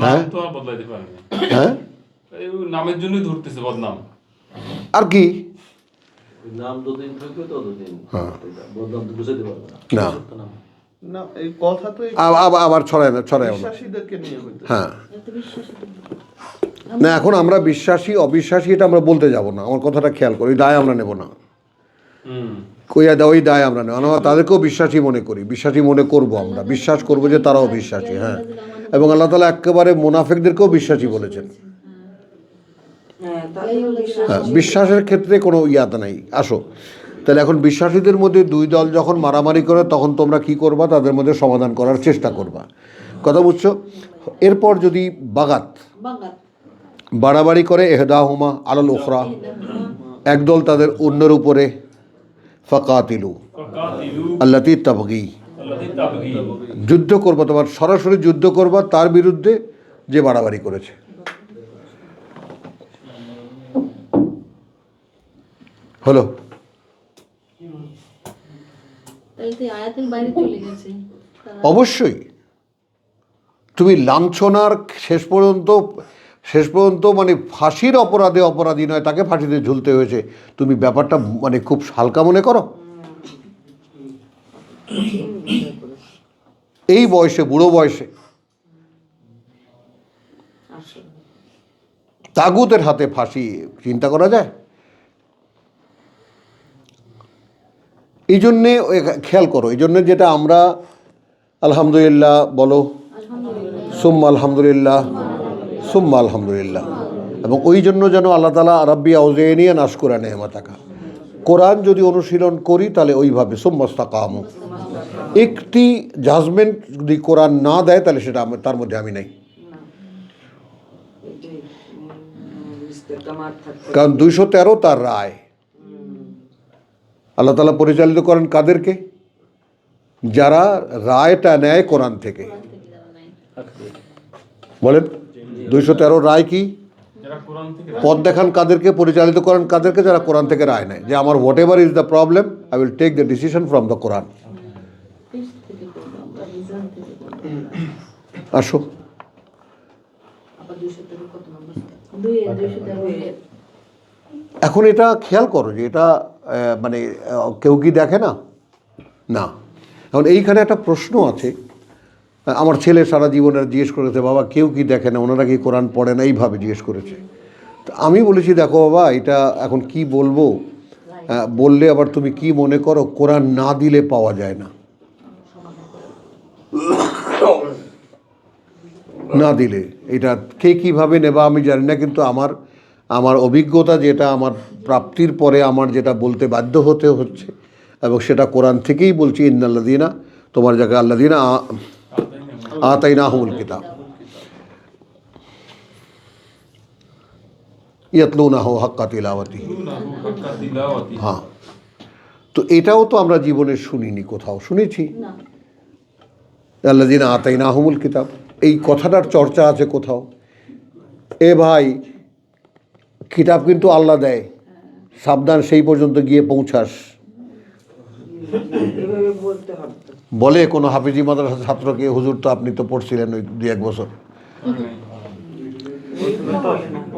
হ্যাঁ। নাম তো আর বদলাইতে পারে না, হ্যাঁ, এই নামের জন্যই ধরতেছে বদনাম। আর কি ওই নাম যতদিন থাকবে ততদিন হ্যাঁ। এটা বদনাম তো বুঝাতে পারবে না। না, না এই কথা তো এই আবার ছড়ায় না, ছড়ায় না। বিশ্বাসীদেরকে নিয়ে হইতো। হ্যাঁ, এত বিশ্বাস না এখন আমরা বিশ্বাসী অবিশ্বাসী এটা আমরা বলতে যাব না, আমার কথাটা খেয়াল করি, দায় আমরা নেব না, ওই দায় আমরা নেব, আমরা তাদেরকেও বিশ্বাসী মনে করি, বিশ্বাসী মনে করব, আমরা বিশ্বাস করব যে তারাও বিশ্বাসী। হ্যাঁ, এবং আল্লাহ তাআলা একেবারে মুনাফিকদেরকেও বিশ্বাসী বলেছেন। হ্যাঁ তাদেরও বিশ্বাস হ্যাঁ, বিশ্বাসের ক্ষেত্রে কোনো ইয়াত নাই। আসো তাহলে এখন বিশ্বাসীদের মধ্যে দুই দল যখন মারামারি করে তখন তোমরা কি করবা? তাদের মধ্যে সমাধান করার চেষ্টা করবা, কথা বুঝছো? এরপর যদি বাগাত বাগাত বাড়াবাড়ি করে, এহদাহুমা আলাল উখরা, একদল তাদের অন্যের উপরে, ফাকাতিলু ফাকাতিলু আল্লাতি তাবগি, আল্লাতী তাবগী যুদ্ধ করবা, তোমার সরাসরি যুদ্ধ করবা তার বিরুদ্ধে যে বাড়াবাড়ি করেছে। হলো? তাই তো আয়াতের বাইরে চলে গেছে। অবশ্যই তুমি লাঞ্ছনার শেষ পর্যন্ত মানে ফাঁসির অপরাধে অপরাধী নয়, তাকে ফাঁসিতে ঝুলতে হয়েছে, তুমি ব্যাপারটা মানে খুব হালকা মনে করো? এই বয়সে, বুড়ো বয়সে তাগুতের হাতে ফাঁসি চিন্তা করা যায়? এই জন্যে খেয়াল করো, এই জন্যে যেটা আমরা আলহামদুলিল্লাহ বলো, সুম্মা আলহামদুলিল্লাহ, সুম্মা আলহামদুলিল্লাহ, এবং ওই জন্য যেন আল্লাহ তাআলা রাব্বি আউজিনি আন আশকুরা নি'মাতাকা, কোরআন যদি অনুশীলন করি তাহলে ওইভাবে সুম্মাস্তাকামু, একটি জাজমেন্ট যদি কোরআন না দেয় তাহলে সেটা তার মধ্যে আমি নাই। এটাই ইস্তেকামাত থাকতে কারণ 213 তার রায়, আল্লাহ তাআলা পরিচালিত করেন কাদেরকে? যারা রায়টা নেয় কোরআন থেকে। বলেন 213 রায় কি? যারা কোরআন থেকে পথ দেখান কাদেরকে, পরিচালিত করেন কাদেরকে? যারা কোরআন থেকে রায় নেয়, যে আমার whatever is the problem I will take the decision from the Quran. আসো আবার 213 কত নম্বর? এখন এটা খেয়াল করো যে এটা মানে কেউ কি দেখে না? না। এখন এইখানে একটা প্রশ্ন আছে, আমার ছেলে সারা জীবনের জিজ্ঞেস করেছে, বাবা কেউ কি দেখে না, ওনারা কি কোরআন পড়ে না, এইভাবে জিজ্ঞেস করেছে। তো আমি বলেছি দেখো বাবা, এটা এখন কি বলবো, বললে আবার তুমি কি মনে করো, কোরআন না দিলে পাওয়া যায় না, না দিলে এটা কে কীভাবে নেবা আমি জানি না, কিন্তু আমার অভিজ্ঞতা যেটা, আমার প্রাপ্তির পরে আমার যেটা বলতে বাধ্য হতে হচ্ছে, এবং সেটা কোরআন থেকেই বলছি, ইন্নাল্লাযীনা, তোমার জায়গায় আল্লাযীনা আতাইনাহুমুল কিতাব ইয়াতলুনাহু হাক্কা তিলাওয়াতিহি। হ্যাঁ, তো এটাও তো আমরা জীবনে শুনিনি, কোথাও শুনেছি? না, আল্লাযীনা আতাইনাহুমুল কিতাব, এই কথাটার চর্চা আছে কোথাও? এ ভাই, কিতাব কিন্তু আল্লাহ দেয়, সাবধান সেই পর্যন্ত গিয়ে পৌঁছাস। এভাবে বলতে হবে। বলে কোনো হাফিজি মাদ্রাসার ছাত্রকে, হুজুর তো আপনি তো পড়ছিলেন ওই 2-1 বছর।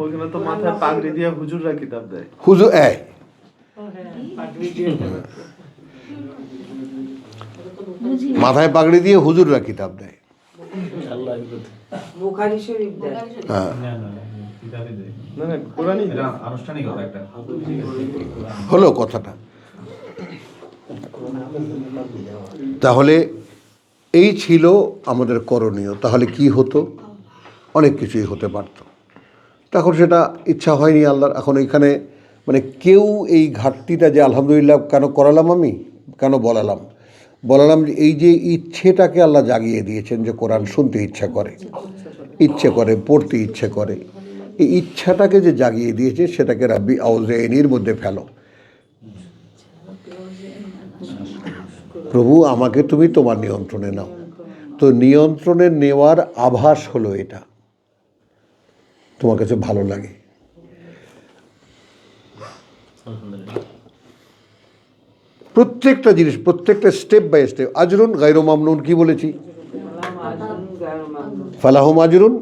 ওইখানে তো মাথায় পাগড়ি দিয়ে হুজুররা কিতাব দেয়। হুজুর মাথায় পাগড়ি দিয়ে হুজুররা কিতাব দেয়। বুখারী শরীফ দেয়। হ্যাঁ, না না, কোরআনই দেয়। আনুষ্ঠানিকতা একটা হলো কথাটা। তাহলে এই ছিল আমাদের করণীয়। তাহলে কি হতো? অনেক কিছুই হতে পারত। তখন সেটা ইচ্ছা হয়নি আল্লাহর। এখন এখানে মানে কেউ এই ঘাটতিটা যে আলহামদুলিল্লাহ কেন করালাম, আমি কেন বলালাম যে এই যে ইচ্ছেটাকে আল্লাহ জাগিয়ে দিয়েছেন, যে কোরআন শুনতে ইচ্ছা করে, পড়তে ইচ্ছে করে, এই ইচ্ছাটাকে যে জাগিয়ে দিয়েছে সেটাকে রাব্বি আউযাইনির মধ্যে ফেলো। প্রভু, আমাকে তুমি তোমার নিয়ন্ত্রণে নাও। তো নিয়ন্ত্রণে নেওয়ার আভাস হলো এটা, তোমার কাছে ভালো লাগে। প্রত্যেকটা জিনিস, প্রত্যেকটা স্টেপ বাই স্টেপ। আজরুন গায়রু মামনুন, কি বলেছি? ফালাহুম আজরুন,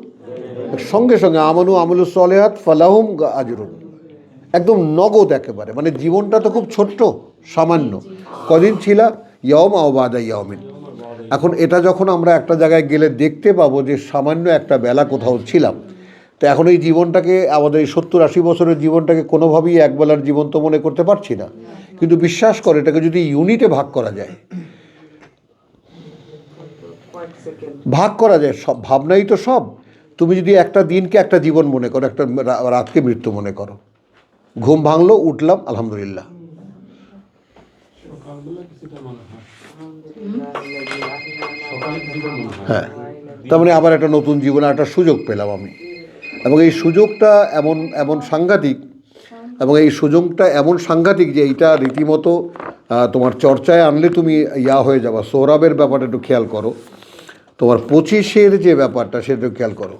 সঙ্গে সঙ্গে আমানু আমলুস সলিহাত ফালাহুম আজরুন, একদম নগদ একেবারে। মানে জীবনটা তো খুব ছোট্ট, সামান্য। কদিন ছিল? ইয়াউম আও বাদা ইয়াউমিন। এখন এটা যখন আমরা একটা জায়গায় গেলে দেখতে পাবো যে সামান্য একটা বেলা কোথাও ছিলাম, তো এখন এই জীবনটাকে, আমাদের এই 70-80 বছরের জীবনটাকে কোনোভাবেই একবেলার জীবন তো মনে করতে পারছি না। কিন্তু বিশ্বাস করে, এটাকে যদি ইউনিটে ভাগ করা যায়, সব ভাবনাই তো সব। তুমি যদি একটা দিনকে একটা জীবন মনে করো, একটা রাতকে মৃত্যু মনে করো, ঘুম ভাঙলো, উঠলাম, আলহামদুলিল্লাহ। হ্যাঁ, তার মানে আবার একটা নতুন জীবনে একটা সুযোগ পেলাম আমি। এবং এই সুযোগটা এমন সাংঘাতিক, এবং এই সুযোগটা এমন সাংঘাতিক যে এইটা রীতিমতো তোমার চর্চায় আনলে তুমি হয়ে যাবা। সোহরাবের ব্যাপারটা একটু খেয়াল করো, তোমার 25-এর যে ব্যাপারটা সেটা একটু খেয়াল করো।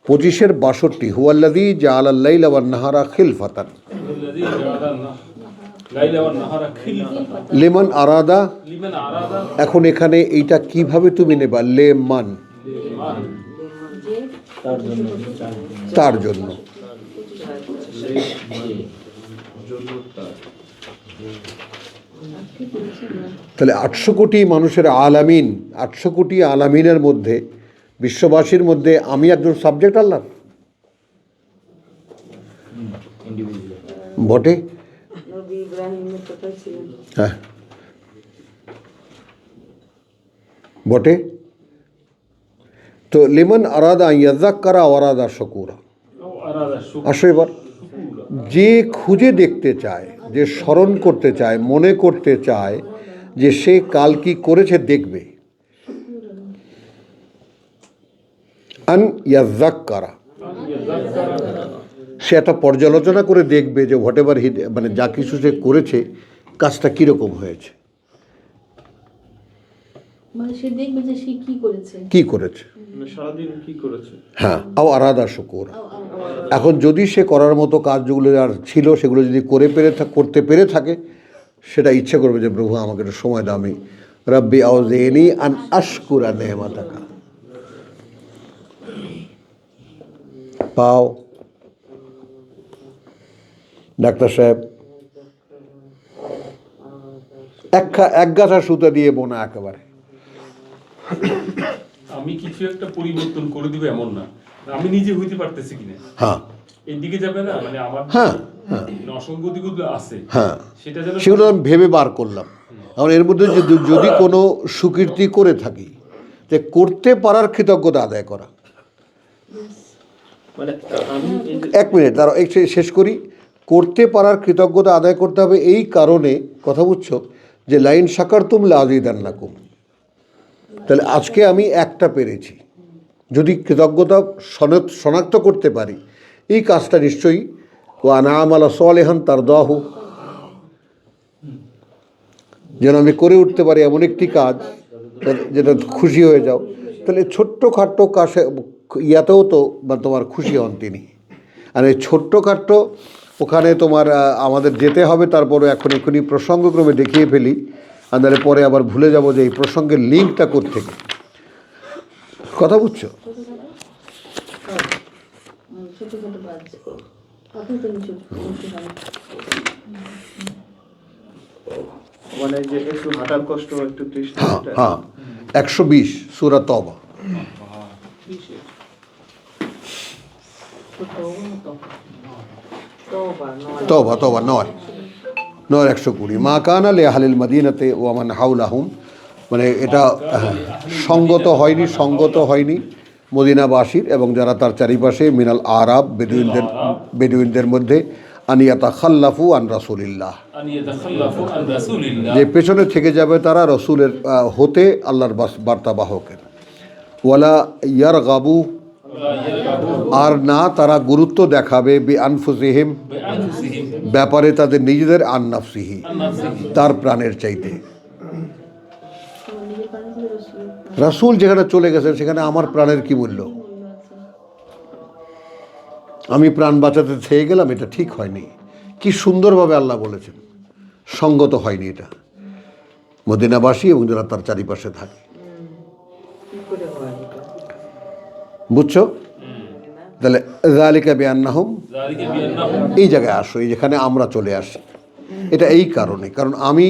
25-এর 62, হুয়াল্লাযী জাআলাল লাইলা ওয়ান নাহারা খিলফাতান লিমান আরাদা। এখন এখানে এইটা কিভাবে তুমি নেবা? লেমান, তার জন্য। তাহলে 800 কোটি মানুষের আলামিন, 800 কোটি আলামিনের মধ্যে, বিশ্ববাসীর মধ্যে আমি একজন সাবজেক্ট আল্লাহ বটে। নবী ইব্রাহিমের কথাই ছিল। হ্যাঁ, বটে। তো লিমান আরাদা ইয়াযাক্কারা ওয়ারাদা শুকুরা। আসো এবার, যে খুঁজে দেখতে চায়, যে স্মরণ করতে চায়, মনে করতে চায় যে সে কাল কি করেছে দেখবে, আন ইয়াযাক্কারা, সে একটা পর্যালোচনা করে দেখবে যে হোয়াট এভার মানে যা কিছু সে করেছে কাজটা কীরকম হয়েছে, মানে সে দেখবে যে সে কি করেছে, সারাদিন কি করেছে। হ্যাঁ, আও আরাদা শুকুর। এখন যদি সে করার মতো কাজগুলো আর ছিল সেগুলো যদি করতে পেরে থাকে, সেটা ইচ্ছে করবে যে প্রভু আমাকে একটু সময় দাও, আমি রাব্বি আউযিনি আন আশকুরা নি'মাতাকা। পাও ডাক্তার সাহেব, এক গাছা সুতা দিয়ে বোনা একেবারে। আমি কিছু একটা পরিবর্তন করে দিব এমন না, আমি নিজে হইতে পারতেছি কিনা, হ্যাঁ, এইদিকে যাবে না, মানে আমার হ্যাঁ, অসঙ্গতিগুলো আছে, হ্যাঁ, সেটা যেন সেগুলো আমি ভেবে বার করলাম। এখন এর মধ্যে যদি কোনো সুকীর্তি করে থাকি, যে করতে পারার কৃতজ্ঞতা আদায় করা। মানে আমি 1 মিনিট তার শেষ করি। করতে পারার কৃতজ্ঞতা আদায় করতে হবে এই কারণে, কথা বুঝছো, যে লাইন শাকারতুম লাযিদান্নাকুম, তাহলে আজকে আমি একটা পেরেছি, যদি কৃতজ্ঞতা শনাক্ত করতে পারি, এই কাজটা নিশ্চয়ই ওয়া না'মালা সালিহান তারদাহু, যেন আমি করে উঠতে পারি এমন একটি কাজ যেটা খুশি হয়ে যাও, তাহলে ছোট্টখাট্টো কাজে ইয়াতেও তো বা তোমার খুশি হন তিনি। আর এই ছোট্টখাট্টো ওখানে তোমার আমাদের যেতে হবে, তারপরে এখনই প্রসঙ্গক্রমে দেখিয়ে ফেলি, আর নাহলে পরে আবার ভুলে যাব যে এই প্রসঙ্গের লিঙ্কটা কোত্থেকে। কথা বুঝছো? ছোটখাটো কাজ আপনি তো কিছু করতে পারেন। মানে যে একটু হাঁটার কষ্ট, একটু তৃষ্ণা, হ্যাঁ হ্যাঁ, 120 সূরা তওবা। তওবা 120 মা কানা লি আহলিল মাদিনাতে ওয়া মান হাওলাহুম, মানে এটা সঙ্গত হয়নি মদিনাবাসীর এবং যারা তার চারিপাশে মিনাল আরাব বেদুইনদের মধ্যে আনিয়াতা খাল্লাফু আন রাসূলিল্লাহ, যে পেছনে থেকে যাবে তারা রসুলের হতে আল্লাহর বার্তাবাহকের। ওয়ালা ইয়ারগাবু, আর না তারা গুরুত্ব দেখাবে বি আনফুসিহিম, ব্যাপারে তাদের নিজেদের আন নাফসিহি, তার প্রাণের চাইতে। রাসূল যেখানে চলে গেছেন সেখানে আমার প্রাণের কি মূল্য? আমি প্রাণ বাঁচাতে থেকে গেলাম, এটা ঠিক হয়নি। কি সুন্দরভাবে আল্লাহ বলেছেন, সঙ্গত হয়নি এটা মদিনাবাসী এবং যারা তার চারিপাশে থাকে। বুঝছো? তাহলে যালিকা বিআন্নাহুম, এই জায়গায় আসো, এই যেখানে আমরা চলে আসি, এটা এই কারণে, কারণ আমি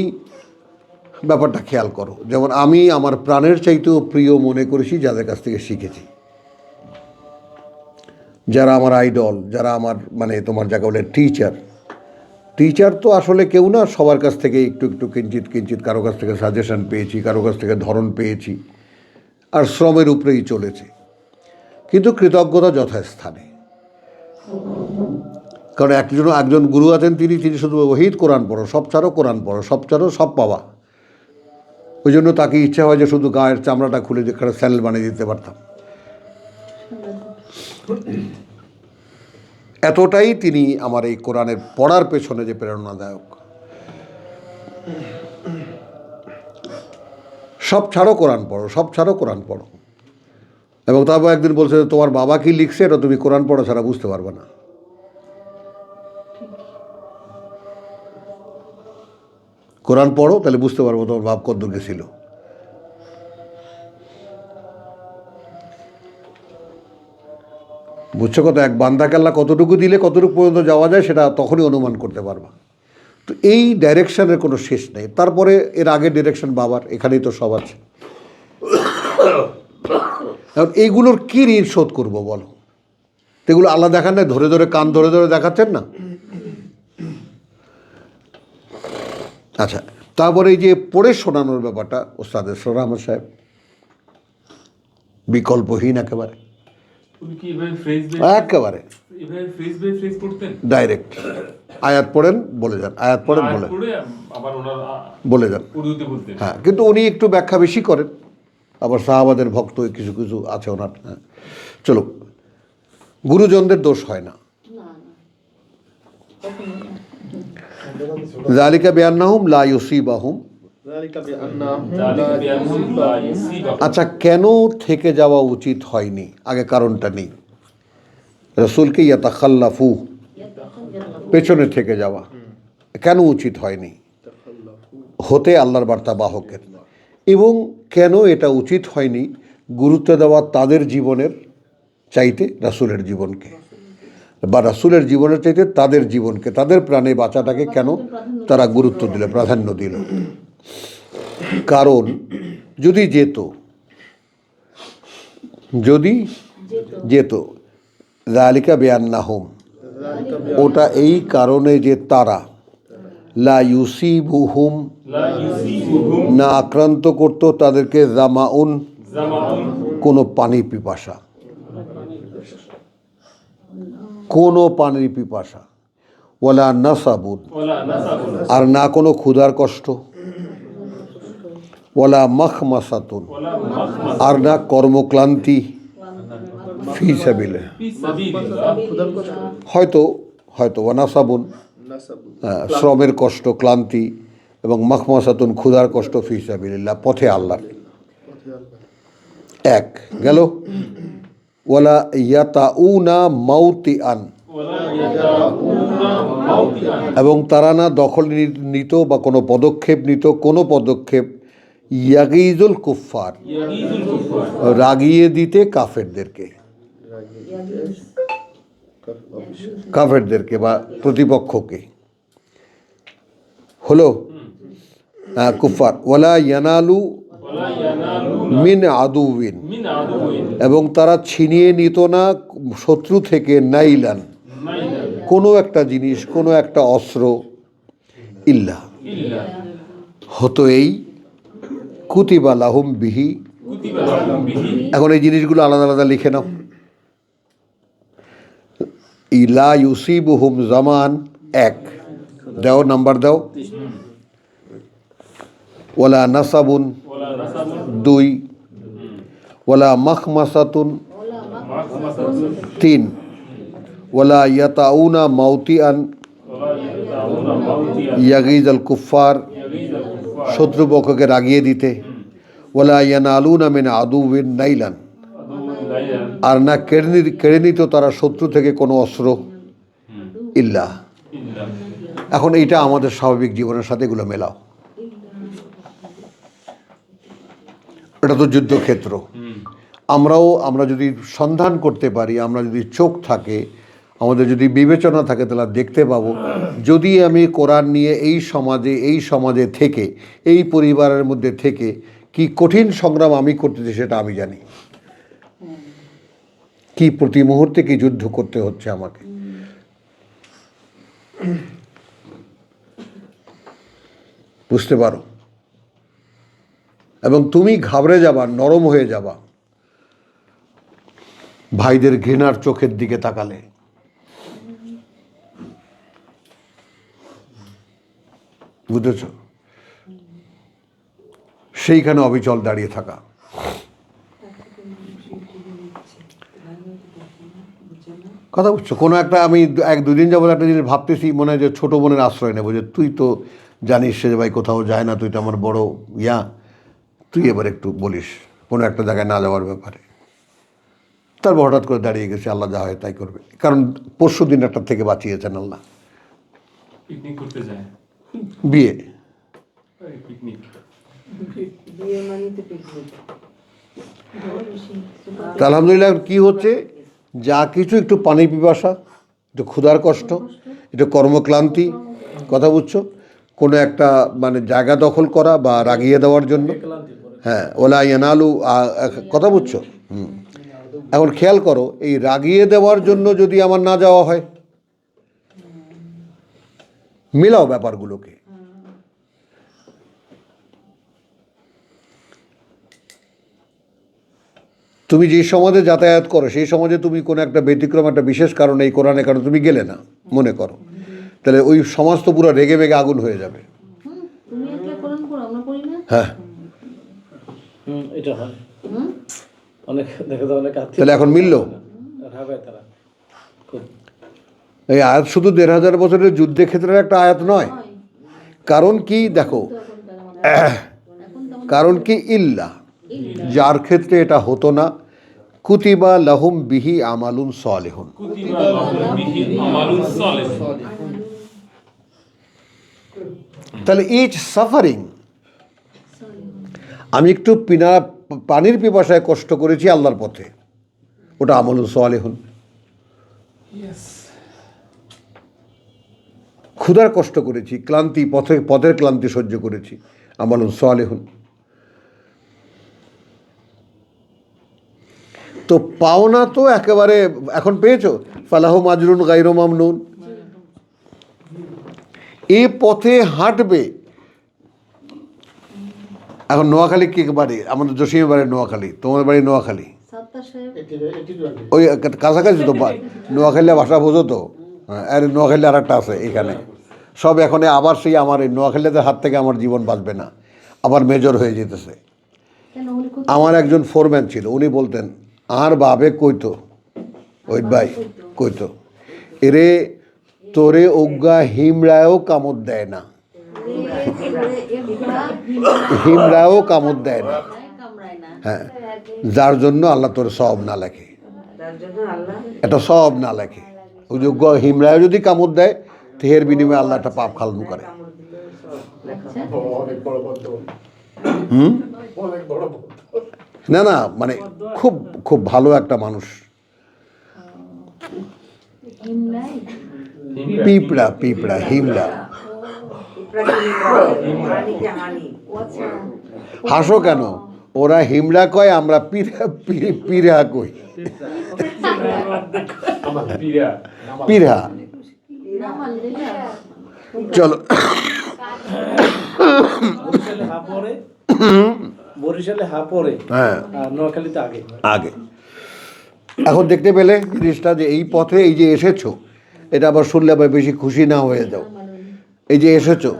ব্যাপারটা খেয়াল করো, যেমন আমি আমার প্রাণের চাইতেও প্রিয় মনে করেছি যাদের কাছ থেকে শিখেছি, যারা আমার আইডল, যারা আমার মানে তোমার যাকে বলে টিচার তো আসলে কেউ না, সবার কাছ থেকে একটু কিঞ্চিত কারো কাছ থেকে সাজেশন পেয়েছি, কারো কাছ থেকে ধরন পেয়েছি, আর শ্রমের উপরেই চলেছে। কিন্তু কৃতজ্ঞতা যথাস্থানে, কারণ একজন গুরু আছেন, তিনি শুধু ওয়াহিদ কোরআন পড়ো, সব ছাড়ো কোরআন পড়ো, সব ছাড়ো সব পাওয়া। ওই জন্য তাকে ইচ্ছা হয় যে শুধু গায়ের চামড়াটা খুলে যেখানে স্যান্ডেল বানিয়ে দিতে পারতাম। এতটাই তিনি আমার এই কোরআনের পড়ার পেছনে যে প্রেরণাদায়ক। সব ছাড়ো কোরআন পড়ো। এবং তারপর একদিন বলছে, তোমার বাবা কি লিখছে এটা তুমি কোরআন পড়া ছাড়া বুঝতে পারবে না। কোরআন পড়ো, তাহলে বুঝতে পারবো তোমার বাপ কদ্দূর গেছিল। বুঝছো কথা? এক বান্দাকে আল্লাহ কতটুকু দিলে কতটুকু পর্যন্ত যাওয়া যায় সেটা তখনই অনুমান করতে পারবা। তো এই ডাইরেকশনের কোনো শেষ নেই। তারপরে এর আগের ডিরেকশন বাবার, এখানেই তো সব আছে। এখন এইগুলোর কী ঋণ শোধ করবো বলো? এগুলো আল্লাহ দেখান না, কান ধরে দেখাচ্ছেন না। আচ্ছা, তারপরে এই যে পড়ে শোনানোর ব্যাপারটা, ওস্তাদের সোহরাহমদ সাহেব বিকল্পহীন একেবারে, একেবারে ডাইরেক্ট আয়াত পড়েন বলে যান, বলে যান। হ্যাঁ, কিন্তু উনি একটু ব্যাখ্যা বেশি করেন, আবার সাহাবাদের ভক্ত কিছু আছে ওনার। হ্যাঁ, চলো, গুরুজনদের দোষ হয় না। যালিকা বিআন্নাহুম লা ইউসিবাহুম, আচ্ছা কেন থেকে যাওয়া উচিত হয়নি? আগে কারণটা নেই। রাসূলকে ইয়াতাখাল্লাফু, পেছনে থেকে যাওয়া কেন উচিত হয়নি? হতে আল্লাহর বার্তা বাহকের। এবং কেন এটা উচিত হয়নি? গুরুত্ব দেওয়া তাদের জীবনের চাইতে রাসূলের জীবনকে, বা রাসূলের জীবনের চাইতে তাদের জীবনকে, তাদের প্রাণে বাঁচাটাকে কেন তারা গুরুত্ব দিল, প্রাধান্য দিল? কারণ যদি যেত যালিকা বিআন্নাহুম, ওটা এই কারণে যে তারা লা ইউসিবুহুম, না আক্রান্ত করত তাদেরকে জামাউন, কোনো পানির পিপাসা, ওয়ালা নাসাবুন, আর না কোনো ক্ষুধার কষ্ট, ওয়ালা মাখমাসাতুন, আর না কর্মক্লান্তি, ফি সাবিলিল্লাহ, হয়তো হয়তো ওয়ানাসাবুন, শ্রমের কষ্ট, ক্লান্তি, এবং মাখমাসাতুন, ক্ষুধার কষ্ট, ফি সাবিলিল্লাহ, পথে আল্লাহ। এক গেল। ওয়ালা ইয়াতাউনা মাউতিআন, এবং তারা না দখল নিত বা কোনো পদক্ষেপ নিত, কোনো পদক্ষেপ ইয়াগিজুল কুফফার, রাগিয়ে দিতে কাফেরদেরকে, কাফেরদেরকে বা প্রতিপক্ষকে। হলো কুফফার। ওয়ালা ইয়ানালু মিন আদুবিন, এবং তারা ছিনিয়ে নিত না শত্রু থেকে নাইলান, কোনো একটা জিনিস, কোনো একটা অস্ত্র, ইল্লা, হতো এই কুতিবা লাহুম বিহি। এখন এই জিনিসগুলো আলাদা আলাদা লিখে নাও। ইলা ইউসিবুহুম জামান, এক দাও, নাম্বার দাও। ওয়ালা নাসাবুন, দুই। ওয়ালা মাখমাসাতুন, তিন। ওয়ালা ইয়াতাউনা মাউতিআন ইয়াগিজাল কুফফার, শত্রুপক্ষকে রাগিয়ে দিতে। ওয়ালা ইয়ানালুনা মিন আদুবিন নাইলান, আর না কেড়ে নিত তারা শত্রু থেকে কোনো অস্ত্র, ইল্লা। এখন এইটা আমাদের স্বাভাবিক জীবনের সাথে এগুলো মেলাও। এটা তো যুদ্ধক্ষেত্র। আমরা যদি সন্ধান করতে পারি, আমরা যদি চোখ থাকে, আমাদের যদি বিবেচনা থাকে, তাহলে দেখতে পাবো যদি আমি কোরআন নিয়ে এই সমাজে থেকে, এই পরিবারের মধ্যে থেকে কি কঠিন সংগ্রাম আমি করতেছি সেটা আমি জানি, কি প্রতি মুহূর্তে কি যুদ্ধ করতে হচ্ছে আমাকে। বুঝতে পারো? এবং তুমি ঘাবড়ে যাবা, নরম হয়ে যাবা ভাইদের ঘৃণার চোখের দিকে তাকালে। বুঝেছ? সেইখানে অবিচল দাঁড়িয়ে থাকা। কথা বুঝছো? কোনো একটা আমি দুদিন যাবো একটা জিনিস ভাবতেছি, মনে হয় যে ছোটো বোনের আশ্রয় নেবো, যে তুই তো জানিস সে ভাই কোথাও যায় না, তুই তো আমার বড় তুই এবার একটু বলিস কোনো একটা জায়গায় না যাওয়ার ব্যাপারে। তারপর হঠাৎ করে দাঁড়িয়ে গেছে, আল্লাহ যা হয় তাই করবে, কারণ পরশু দিন একটা থেকে বাঁচিয়েছেন আল্লাহ। পিকনিক করতে যায়, বিয়ে, পিকনিক, বিয়ে মানিতে পিকনিক। তা আলহামদুলিল্লাহ কি হচ্ছে, যা কিছু একটু পানি পিপাসা, একটু ক্ষুধার কষ্ট, একটু কর্মক্লান্তি, কথা বুঝছো, কোনো একটা মানে জায়গা দখল করা বা রাগিয়ে দেওয়ার জন্য। হ্যাঁ, ওলা ইয়ানালু, কথা বুঝছো? এখন খেয়াল করো, এই রাগিয়ে দেওয়ার জন্য যদি আমার না যাওয়া হয়, মিলাও ব্যাপারগুলোকে। তুমি যে সমাজে যাতায়াত করো, সেই সমাজে তুমি কোনো একটা ব্যতিক্রম, একটা বিশেষ কারণে, এই কোরআনের কারণে তুমি গেলে না মনে করো, তাহলে ওই সমাজ তো পুরো রেগে মেগে আগুন হয়ে যাবে। তুমি একটা কোরআন পড়ো, আমরা পড়ি না? হ্যাঁ, এটা হয় অনেক, দেখা যায় অনেক আত্মীয় তাহলে এখন মিলল। রাগায় তারা খুব। এই আয়াত শুধু ১৫০০ বছরের যুদ্ধের ক্ষেত্রে একটা আয়াত নয়। কারণ কি দেখো, কারণ কি ইল্লা, যার ক্ষেত্রে এটা হতো না, কুতিবা লাহুম বিহি আমালুন সালেহুন, কুতিবা লাহুম বিহি আমালুন সালেহ। তাহলে ইচ সাফারিং, আমি একটু পানির পিপাসায় কষ্ট করেছি আল্লাহর পথে, ওটা আমালুন সালেহুন। ক্ষুধার কষ্ট করেছি, ক্লান্তি, পথের ক্লান্তি সহ্য করেছি, আমালুন সালেহুন। তো পাওনা তো একেবারে এখন পেয়েছো, ফালাহু মাজরুন গায়রু মামনুন, এই পথে হাঁটবে। এখন নোয়াখালী কে বাড়ি? আমাদের জসিমের বাড়ি নোয়াখালী, তোমার বাড়ি নোয়াখালী, সাত্তার সাহেব ওই কাছাকাছি তো, নোয়াখালী ভাষা বোঝো তো? হ্যাঁ, আর নোয়াখালী আর একটা আছে এখানে, সব এখন আবার সেই আমার এই নোয়াখালীদের হাত থেকে আমার জীবন বাঁচবে না। আবার মেজর হয়ে যেতেছে। কেন উনি কোথায়? আমার একজন ফোরম্যান ছিল, উনি বলতেন আর বাবে কইতো ওই ভাই কইতো এরে তোরে অজ্ঞা হিমড়ায়ও কামড় দেয় না, হিমড়ায়ও কামড় দেয় না। কামড়ায় না। হ্যাঁ, যার জন্য আল্লাহ তোর সব না লেখে, তার জন্য আল্লাহ এটা সব না লেখে। ওই যোগ্য হিমড়ায় যদি কামড় দেয় তো এর বিনিময়ে আল্লাহ একটা পাপ খালন করে। কামড় দিলেও সব লেখা আচ্ছা। অনেক বড় বদ্ধ, হুম, অনেক বড় বদ্ধ। না না, মানে খুব খুব ভালো একটা মানুষ। হিমলাই? পিঁপড়া পিঁপড়া হিমড়া। হানিকে হানি ও আচ্ছা। হাসো কেন? ওরা হিমড়া কয়, আমরা পিরা পিরা কই। পিরা পিরা। না মানলে না। চলো বরিশালে হা পরে, বরিশালে হা পরে, হ্যাঁ, আর নোয়াখালীতে আগে। আগে। এখন দেখতে পেলে জিনিসটা যে এই পথে এই যে এসেছো, এটা আবার শুনলে আবার বেশি খুশি না হয়ে যাও। এই যে এসেছো,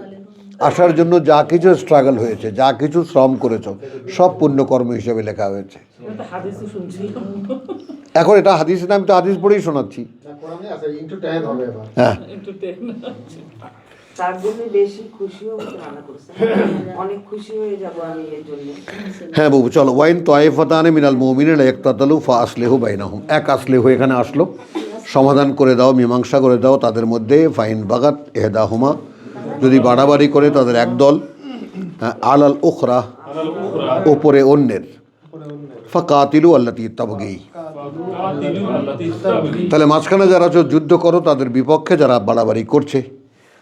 আসার জন্য যা কিছু স্ট্রাগল হয়েছে, যা কিছু শ্রম করেছো, সব পুণ্যকর্ম হিসেবে লেখা হয়েছে। এটা হাদিসে শুনছি। এখন এটা হাদিস না, আমি তো হাদিস পড়েই শোনাচ্ছি। না, কোরআনে আছে ইনটু 10 হবে এবার। হ্যাঁ, একটু টেন। তার জন্য বেশি খুশিও হতে মানা করছে, অনেক খুশি হয়ে যাব আমি এর জন্য। হ্যাঁ বাবু, চলো। ওয়াইন তয়েফাতানে মিনাল মুমিনিনা ইকতাতালু ফাআসলিহু বাইনাহুম। এক আসলিহু এখানে আসলো, সমাধান করে দাও, মীমাংসা করে দাও তাদের মধ্যে। ফাইন বাগাত ইহদাহুমা, যদি বাড়াবাড়ি করে তাদের একদল, হ্যাঁ, আলাল উখরা, ওপরে অন্যের, ফাকাতিলু আল্লাতী তাবগী, তাহলে মাঝখানে যারা যুদ্ধ করো তাদের বিপক্ষে যারা বাড়াবাড়ি করছে।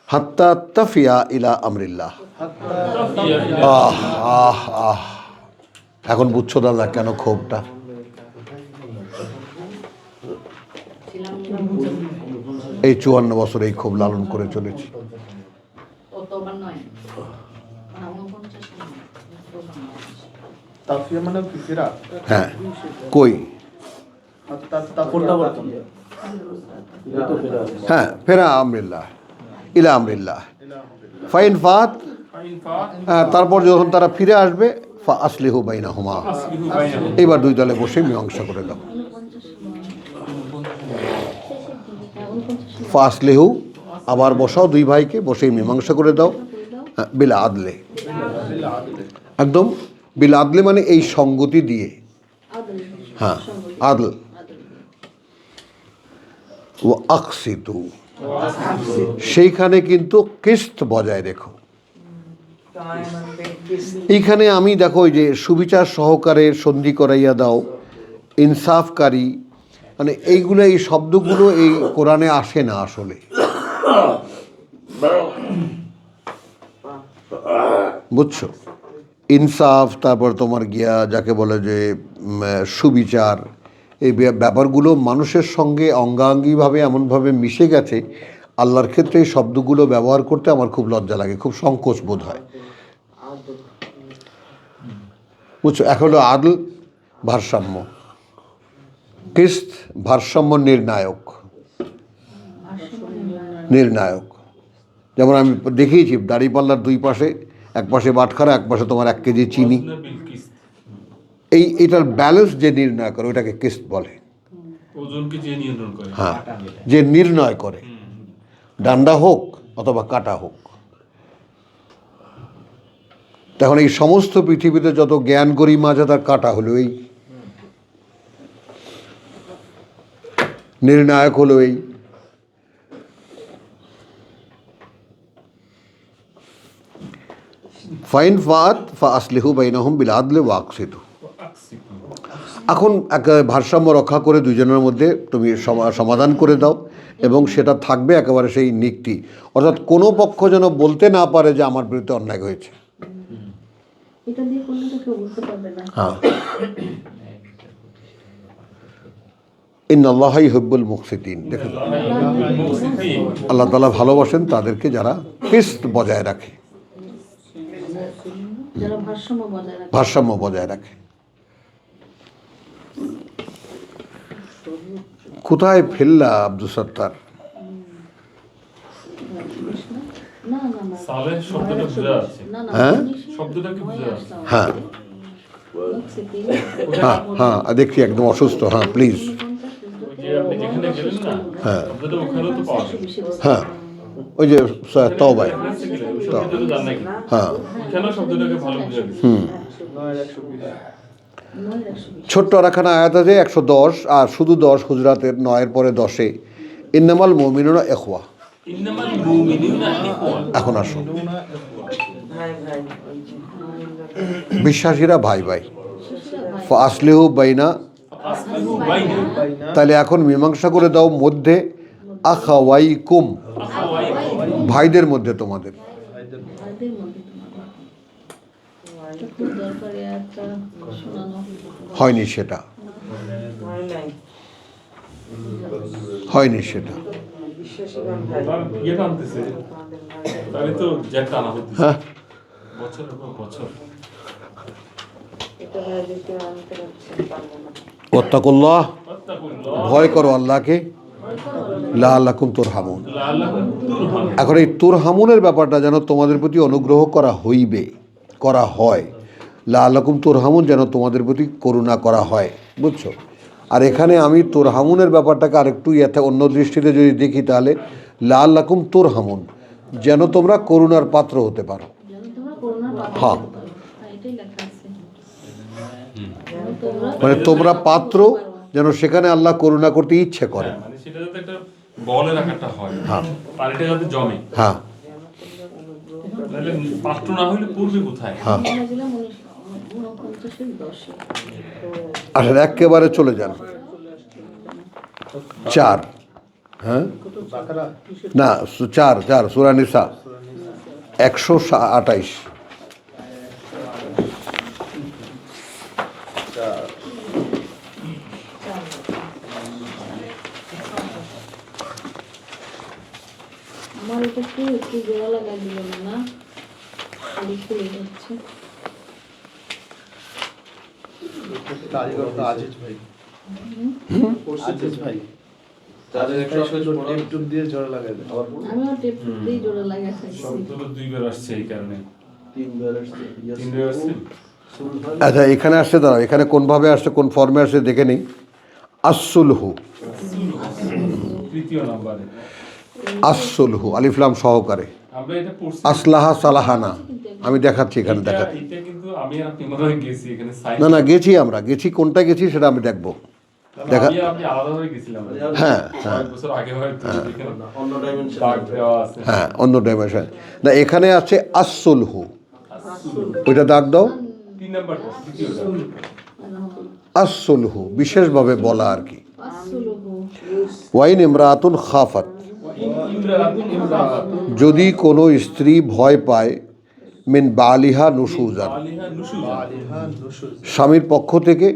হাত্তা তাফিয়া ইলা আমরিল্লাহ। আহ আহ আহ, এখন বুঝছো দাদা কেন ক্ষোভটা। এই 54 বছর এই ক্ষোভ লালন করে চলেছি। অতবার নয়। মানে 49 নয়। তাফিয়া মানে ফিরা হ্যাঁ, কই? প্রত্যাবর্তন। হ্যাঁ, ফেরা আমরিল্লাহ ইলা আমরিল্লাহ। ফাইন ফাত, তারপর যখন তারা ফিরে আসবে, ফা আসলিহু বাইনাহুমা, এবার দুই দলে বসে মীমাংসা করে দাও। ফা আসলিহু, আবার বসাও দুই ভাইকে, বসে মীমাংসা করে দাও। হ্যাঁ, বিলা আদলে, একদম বিলা আদলে মানে এই সঙ্গতি দিয়ে। হ্যাঁ, আদল। ও আকসিতু, সেইখানে কিন্তু কিস্ত বজায় রেখো। এইখানে আমি দেখো ওই যে সুবিচার সহকারে সন্ধি করাইয়া দাও, ইনসাফকারী, মানে এইগুলো, এই শব্দগুলো এই কোরআনে আসে না আসলে, বুঝছো? ইনসাফ, তারপর তোমার গিয়া যাকে বলে যে সুবিচার, এই ব্যাপারগুলো মানুষের সঙ্গে অঙ্গাঙ্গিভাবে এমনভাবে মিশে গেছে, আল্লাহর ক্ষেত্রে এই শব্দগুলো ব্যবহার করতে আমার খুব লজ্জা লাগে, খুব সংকোচ বোধ হয়, বুঝছো? এক হলো আদল, ভারসাম্য, কিস্ত, ভারসাম্য, নির্ণায়ক। নির্ণায়ক, যেমন আমি দেখিয়েছি দাড়িপাল্লার দুই পাশে, এক পাশে বাটখারা, এক পাশে তোমার 1 কেজি চিনি, এটার ব্যালেন্স যে নির্ণয় করে ওটাকে কিস্ত বলে। ওজনকে যে নিয়ন্ত্রণ করে, হ্যাঁ, যে নির্ণয় করে, ডান্ডা হোক অথবা কাটা হোক। তখন এই সমস্ত পৃথিবীতে যত জ্ঞান গরিমা আছে তার কাটা হলো এই, নির্ণায়ক হলো এই। ফাইন ফাত ফা আসলিহু বাইনাহুম বিল আদলি ওয়া আকসিতু। এখন এক ভারসাম্য রক্ষা করে দুজনের মধ্যে তুমি সমাধান করে দাও, এবং সেটা থাকবে একেবারে সেই নিকটি, অর্থাৎ কোনো পক্ষ যেন বলতে না পারে যে আমার বিরুদ্ধে অন্যায় হয়েছে। এটা দিয়ে করলে তো কেউ বুঝতে পারবে না। হ্যাঁ, ইন্নাল্লাহা ইউহিব্বুল মুকসিতিন। দেখুন, আল্লাহ তাআলা ভালোবাসেন তাদেরকে যারা কিস্ত বজায় রাখে, যারা ভারসাম্য বজায় রাখে। ভারসাম্য বজায় রাখে। কোথায় ফেললা আব্দুল সত্তার? না না না। সালেহ শব্দটা বোঝা আছে। না না, হ্যাঁ? 19 শব্দটা কি বুঝে আসছে? হ্যাঁ হ্যাঁ হ্যাঁ দেখছি একদম অসুস্থ, হ্যাঁ প্লিজ। যে আপনি যেখানে গেলেন না, হ্যাঁ শব্দটা ওখানেও তো পাওয়া যায়। হ্যাঁ ওই যে তওবায়, রেফারেন্সে গেলে ওই শব্দটা তো জান নাকি? হ্যাঁ ওখানেও শব্দটাকে ভালো বুঝে গেছে। ছোট্ট আরাখানা আয়াত আছে 110, আর শুধু 10 হুজরাতের 9-এর পরে 10-এ ইন্নামাল মুমিনুনা ইখওয়া। ইন্নামাল মুমিনুনা ইখওয়া। এখন আসুন, ভাই ভাই ওই যে বিশ্বাসীরা ভাই ভাই, ফাসলিহু বাইনা, আসলিহু বাইনা তাহলে এখন মীমাংসা করে দাও মধ্যে, আখাওয়াইকুম, আখাওয়াইকুম। ভাইদের মধ্যে তোমাদের। ভাইদের মধ্যে তোমার এটা খুব দরকারি একটা শোনানো। হয়নি সেটা, হয় নাই হয়নি সেটা। বিশ্বাসীগণ ভাই তার ইয়ে টানতেছে, আমাদের ভাই তাহলে তো জ্যাক টানা হচ্ছে হ্যাঁ বছরের পর বছর। এটা ভাই দেখতে আনতে পারছেন পারবো না ওয়াত্তাকুল্লাহ, আত্তাকুল্লাহ ভয় করো আল্লাহকে, লাআল্লাকুম তুরহামুন। লাআল্লাকুম তুরহামুন। এখন এই তুরহামুনের ব্যাপারটা যেন তোমাদের প্রতি অনুগ্রহ করা হইবে, করা হয়। লাআল্লাকুম তুরহামুন, যেন তোমাদের প্রতি করুণা করা হয়, বুঝছো? আর এখানে আমি তুরহামুনের ব্যাপারটাকে আরেকটু অন্য দৃষ্টিতে যদি দেখি, তাহলে লাআল্লাকুম তুরহামুন, যেন তোমরা করুণার পাত্র হতে পারো। যেন তোমরা করোনার পাত্র হ্যাঁ। হতে পারো। হ্যাঁ, এটাই লেখা আছে। যেন তোমরা মানে তোমরা পাত্র, যেন সেখানে আল্লাহ করুণা করতে ইচ্ছে করে। হ্যাঁ, মানে সেটা যাতে একটা বলের আকারটা হয়, হ্যাঁ পানিটা যাতে জমে। হ্যাঁ তাহলে পাত্র না হলে পূর্বে কোথায়? হ্যাঁ। আমরা ছিলাম 49-এর 10-এ। আসলে একেবারে চলে যান 4, হ্যাঁ না 4 সূরা নিসা 128। আমার এটা একটু জোড়া লাগাই দিলেন না, খালি খুলে যাচ্ছে। কারিগর তো আজিজ ভাই, আজিজ ভাই তাদের একটা টেপ দিয়ে জোড়া লাগাই দেয়। আমিও টেপ দিয়েই জোড়া লাগাইছি। শব্দটা দুইবার আসছে এই কারণে। তিনবার আসছে। তিনবার আসছে। আচ্ছা এখানে আসছে, দাঁড়াও, এখানে কোনভাবে আসছে, কোন ফর্মে আসছে দেখে নিই। আসসুলহু, তৃতীয় নাম্বারে আসসুলহু আলিফলাম সহকারে, আমরা এটা পড়ছি। আসলাহা সালাহানা, আমি দেখাচ্ছি এখানে, দেখাচ্ছি। এটা কিন্তু আমি আর আপনি মনে হয় গেছি এখানে সাইন। না না গেছি, আমরা গেছি, কোনটা গেছি সেটা আমি দেখবো। দেখা, আমি আপনি আলাদা হয়ে গেছিলাম। হ্যাঁ হ্যাঁ কয়েক বছর আগে হয়তো এখানে অন্য ডাইমেনশন দাগ দেওয়া আছে। হ্যাঁ অন্য ডাইমেনশন না, এখানে আছে আসসুলহু, ওইটা দাগ দাও। 3 নাম্বারটা, তৃতীয়টা। আসসুলহু বিশেষভাবে বলা আর কি। আসসুলহু, ওয়াইন ইমরাতুন খাফাত, ইমরাতুন ইমরাতুন যদি কোনো স্ত্রী ভয় পায়, মিন বালিহা নুশুজান, আলিহা নুশুজা। স্বামীর পক্ষ থেকে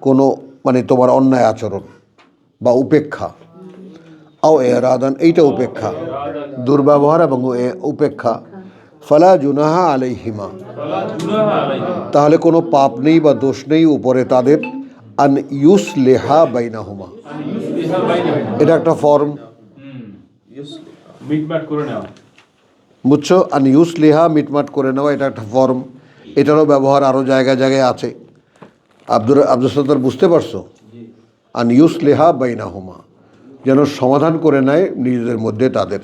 কোনো মানে তোমার অন্যায় আচরণ বা উপেক্ষা, আও এরাদান, এইটা উপেক্ষা, দুর্ব্যবহার এবং উপেক্ষা, ফালা জুনাহা আলাইহিমা, ফালা জুনাহা আলাইহিম। তাহলে কোনো পাপ নেই বা দোষ নেই উপরে তাদের, আন ইউসলিহা বাইনাহুমা, ইউসলিহা বাইনাহুম। এটা একটা ফর্ম, মিটমাট করে নেওয়া। বুঝছো? আন ইউসলিহা মিটমাট করে নেওয়া, এটা একটা ফর্ম। এটারও ব্যবহার আরও জায়গায় জায়গায় আছে। আব্দুল সত্তার বুঝতে পারছো? আন ইউসলিহা বাইনাহুমা, যেন সমাধান করে নেয় নিজেদের মধ্যে তাদের।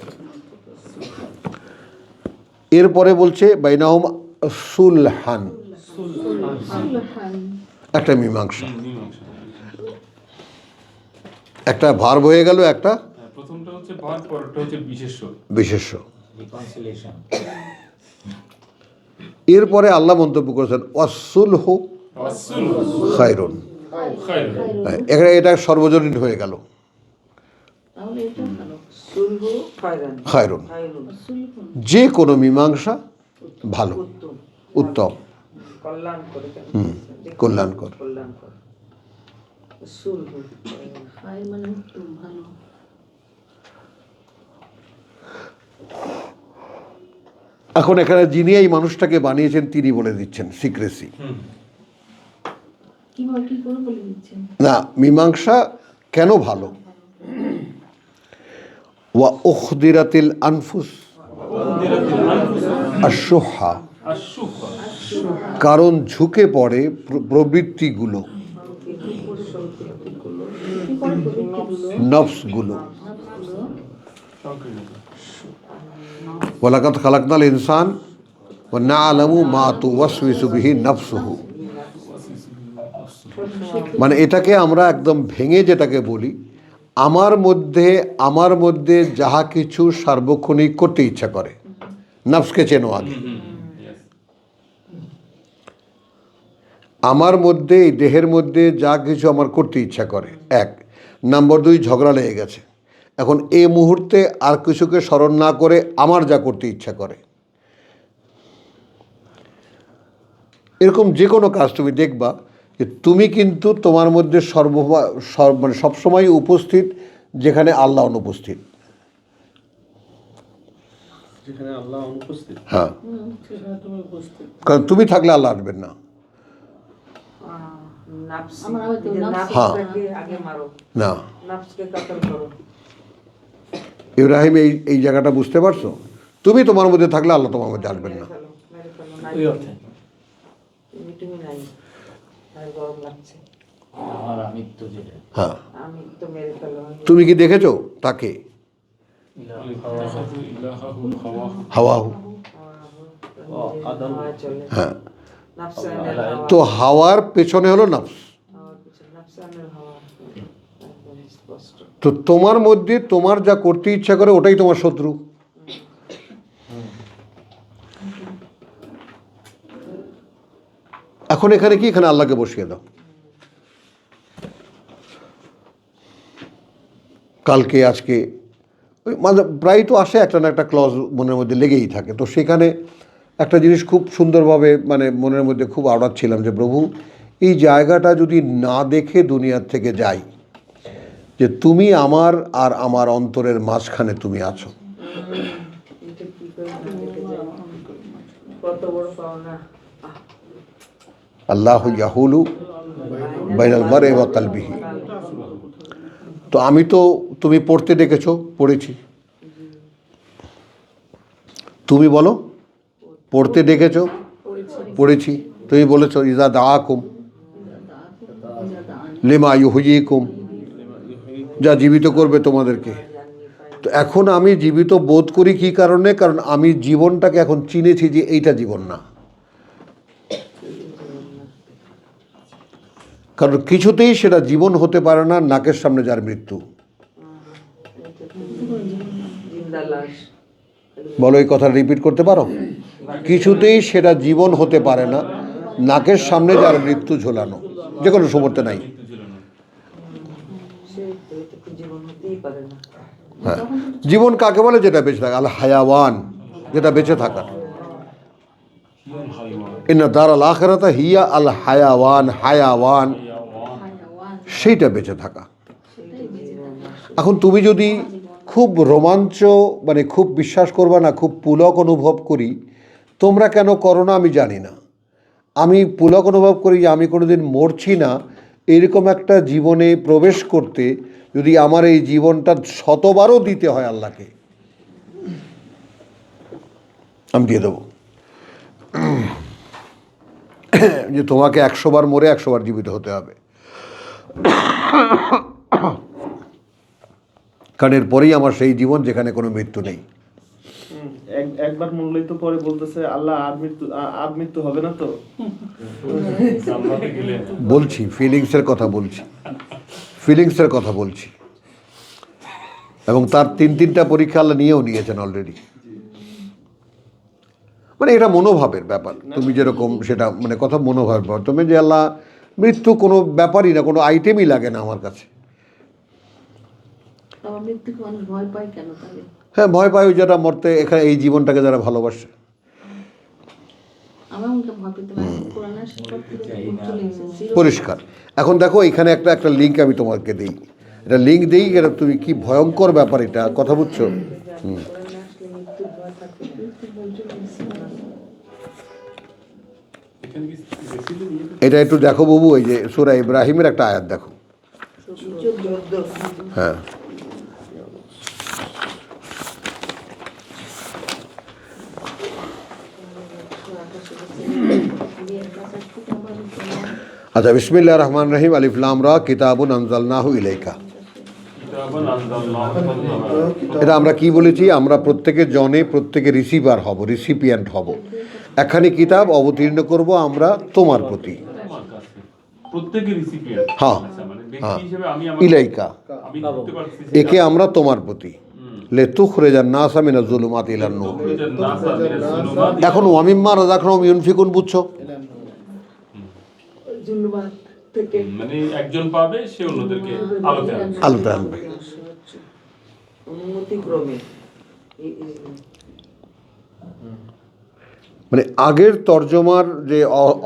এরপরে বলছে বাইনাহুম সুলহান, সুলহান, একটা মীমাংসা, একটা ভার্ব হয়ে গেল, একটা প্রথমটা হচ্ছে ভার্ব, পরেরটা হচ্ছে বিশেষ্য। বিশেষ্য। রিকনসিলিয়েশন। এরপরে আল্লাহ মন্তব্য করেছেন ওয়াসুলহু ওয়াসসুলহু খায়রুন, খায়রুন। এখানে এটা সর্বজনীন হয়ে গেল, তাহলে এটা ভালো। সুলহু খায়রান খায়রুন, খায়রুন সুলহুন, যে কোনো মীমাংসা ভালো, উত্তম উত্তম, কল্যাণ করে কল্যাণকর। কল্যাণকর সুলহু খায় মানে উত্তম, ভালো। এখন এখানে যিনি এই মানুষটাকে বানিয়েছেন তিনি বলে দিচ্ছেন সিক্রেসি। কিভাবে কি করে বলে দিচ্ছেন? না, মীমাংসা কেন ভালো? ওয়া উখদিরাতিল আনফুস উখদিরাতিল আনফুস আশ-শুহা, আশ-শুহা। কারণ ঝুঁকে পড়ে প্রবৃত্তিগুলো, কি করে প্রবৃত্তিগুলো নফসগুলো। নফসগুলো ওয়ালাকাদ খালাকনাল ইনসান ওয়া না'লামু মা তুওয়াসওয়িসু বিহি নফসুহু। মানে এটাকে আমরা একদম ভেঙে যেটাকে বলি, আমার মধ্যে যাহা কিছু সার্বক্ষণিক করতে ইচ্ছা করে। নফসকে চেনো আগে। আমার মধ্যে, এই দেহের মধ্যে যা কিছু আমার করতে ইচ্ছা করে, 1 নাম্বার 2 ঝগড়া লেগে গেছে, এখন এই মুহূর্তে আর কিছুকে স্মরণ না করে আমার যা করতে ইচ্ছা করে। এরকম যে কোনো কাজ তুমি দেখবা যে তুমি কিন্তু তোমার মধ্যে মানে সবসময় উপস্থিত যেখানে আল্লাহ অনুপস্থিত। যেখানে আল্লাহ অনুপস্থিত। হ্যাঁ, সেখানে তুমি বুঝতে কারণ তুমি থাকলে আল্লাহ আসবেন না। নাফস আমার হয়তো নাফস নাফসটাকে আগে মারো, না, নাফসকে কাতল করো। ইব্রাহিম এই জায়গাটা বুঝতে পারছো? তুমি তোমার মধ্যে থাকলে আল্লাহ তোমার মধ্যে আসবেন না। মেরে ফেলো, নাই ওই অর্থে তুমি নাই, আর গরম লাগছে, আমার আমিত্ব যেটা, হ্যাঁ, আমি তো মেরে ফেলো। তুমি কি দেখেছো তাকে? হাওয়াহু, আদম। হাওয়া চলে, হ্যাঁ। নাফসানের হাওয়া, তো হাওয়ার পেছনে হলো নফস। হাওয়ার পিছনে নাফসানের হাওয়া, একদম স্পষ্ট। তো তোমার মধ্যে তোমার যা করতে ইচ্ছা করে ওটাই তোমার শত্রু। এখন এখানে কি, এখানে আল্লাহকে বসিয়ে দাও। কালকে আজকে মানে প্রায় তো আসে একটা না একটা ক্লজ মনের মধ্যে লেগেই থাকে। তো সেখানে একটা জিনিস খুব সুন্দরভাবে মানে মনের মধ্যে খুব আওড়াচ্ছিলাম যে প্রভু, এই জায়গাটা যদি না দেখে দুনিয়ার থেকে যাই, যে তুমি আমার আর আমার অন্তরের মাঝখানে তুমি আছো। এটা কি করে না দেখে যাই? কত বড় পাওনা। আল্লাহু ইয়াহুলু বাইনাল মারই ওয়া কলবিহি। তো আমি তো, তুমি পড়তে ডেকেছো, পড়েছি। তুমি বলো, পড়তে ডেকেছো, পড়েছি। তুমি বলেছো ইজা দাআকুম লিমা ইউহয়িকুম, যা জীবিত করবে তোমাদেরকে। তো এখন আমি জীবিত বোধ করি কি কারণে? কারণ আমি জীবনটাকে এখন চিনেছি যে এইটা জীবন না। কারণ কিছুতেই সেটা জীবন হতে পারে না নাকের সামনে যার মৃত্যু। জিন্দা লাশ। বলো, এই কথা রিপিট করতে পারো? কিছুতেই সেটা জীবন হতে পারে না নাকের সামনে যার মৃত্যু ঝোলানো, যে কোনো সমর্থে নাই। সে তো এটা জীবন হতেই পারে না। হ্যাঁ, জীবন কাকে বলে? যেটা বেঁচে থাকা, আল হায়াওয়ান, যেটা বেঁচে থাকা। ইন্না দারাল আখিরাতা হিয়া আল হায়াওয়ান, হায়াওয়ান সেইটা বেঁচে থাকা। এখন তুমি যদি খুব রোমাঞ্চ মানে খুব বিশ্বাস করবা না, খুব পুলক অনুভব করি, তোমরা কেন করো না আমি জানি না। আমি পুলক অনুভব করি যে আমি কোনোদিন মরছি না, এরকম একটা জীবনে প্রবেশ করতে যদি আমার এই জীবনটা শতবারও দিতে হয় আল্লাহকে, আমি দিয়ে দেবো। যে তোমাকে 100 বার মরে 100 বার জীবিত হতে হবে, কারণ এরপরেই আমার সেই জীবন যেখানে কোনো মৃত্যু নেই। একবার মরলেই তো পরে বলতেছে আল্লাহ আর মৃত্যু হবে না তো। বলছি ফিলিংসের কথা বলছি, ফিলিংসের কথা বলছি। এবং তার 3টা পরীক্ষা আল্লাহ নিয়েও নিয়েছেন অলরেডি। মানে এটা মনোভাবের ব্যাপার। তুমি যেরকম সেটা মানে কথা মনোভাবের ব্যাপার। তুমি যে আল্লাহ মৃত্যু কোনো ব্যাপারই না, কোনো আইটেমই লাগে না আমার কাছে। আমার মৃত্যুকে মানুষ ভয় পায় কেন তাহলে? হ্যাঁ, ভয় পায় যারা মরতে, এখানে এই জীবনটাকে যারা ভালোবাসে। আমার মনকে ভয় পেতে পারে। কোরআনের শিক্ষক থেকে চলে এসেছে পরিষ্কার। এখন দেখো এখানে একটা লিঙ্ক আমি তোমাকে দিই, এটা লিঙ্ক দিই, এটা তুমি কি ভয়ঙ্কর ব্যাপার, এটা কথা বুঝছো? এটা একটু দেখো বাবু, এই যে সূরা ইব্রাহিমের একটা আয়াত দেখো। হ্যাঁ, আচ্ছা, বিসমিল্লাহির রহমানির রহিম, আলিফ লাম রা, কিতাবুন আনজালনাহু ইলাইকা। এটা আমরা কি বলেছি? আমরা প্রত্যেকে জনে প্রত্যেকে রিসিভার হব, রিসিপিয়েন্ট হব। একখানি কিতাব অবতীর্ণ করব আমরা তোমার প্রতি। প্রত্যেকের রিসিপিয়েন্ট। হ্যাঁ, মানে হ্যাঁ, ব্যক্তি হিসেবে আমি ইলাইকা, আমি করতে পারছি একে আমরা তোমার প্রতি। লে তুখরিজান নাসা মিনাজ জুলুমাতি ইলান নূর। এখন ওয়ামিম্মা রাযাকনাহুম ইউনফিকুন, বুঝছো? জুলুমাত থেকে মানে একজন পাবে, সে অন্যদেরকে আলোতে আনবে। আলোতে আনবে। অনুমতি ক্রমে মানে আগের তর্জমার যে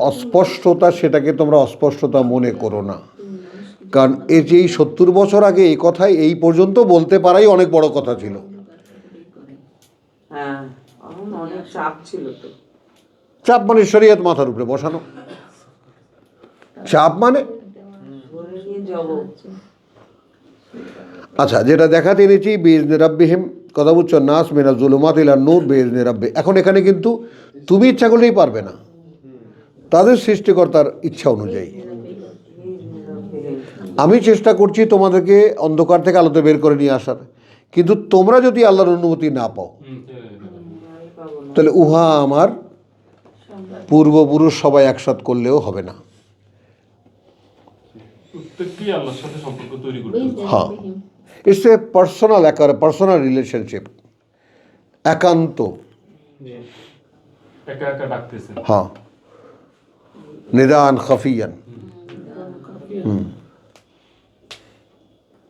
অস্পষ্টতা, সেটাকে তোমরা অস্পষ্টতা মনে করো না, কারণ এই যে 70 বছর আগে এই কথাই এই পর্যন্ত বলতে পারাই অনেক বড় কথা ছিল। হ্যাঁ, এখন অনেক চাপ ছিল তো। চাপ মানে শরীয়ত মাথার উপরে বসানো, চাপ মানে ধরে নিয়ে যাব। আচ্ছা, যেটা দেখাতে এনেছি বিইজনি রাব্বিহিম, কথা বুঝছো, নাস মিনাজ জুলুমাতি ইলান নূর বিইজনি রাব্বি। এখন এখানে কিন্তু তুমি ইচ্ছা করলেই পারবে না, তাদের সৃষ্টিকর্তার ইচ্ছা অনুযায়ী। আমি চেষ্টা করছি তোমাদেরকে অন্ধকার থেকে আলোতে বের করে নিয়ে আসার, কিন্তু তোমরা যদি আল্লাহর অনুমতি না পাও, তাহলে উহা আমার পূর্বপুরুষ সবাই একসাথ করলেও হবে না। প্রত্যেককেই আল্লাহর সাথে সম্পর্ক তৈরি করতে হবে। হ্যাঁ, ইটস এ পার্সোনাল, একেবারে পার্সোনাল রিলেশনশিপ, একান্ত। একা একা ডাকতেছেন। হ্যাঁ, নিদান খাফিয়ান।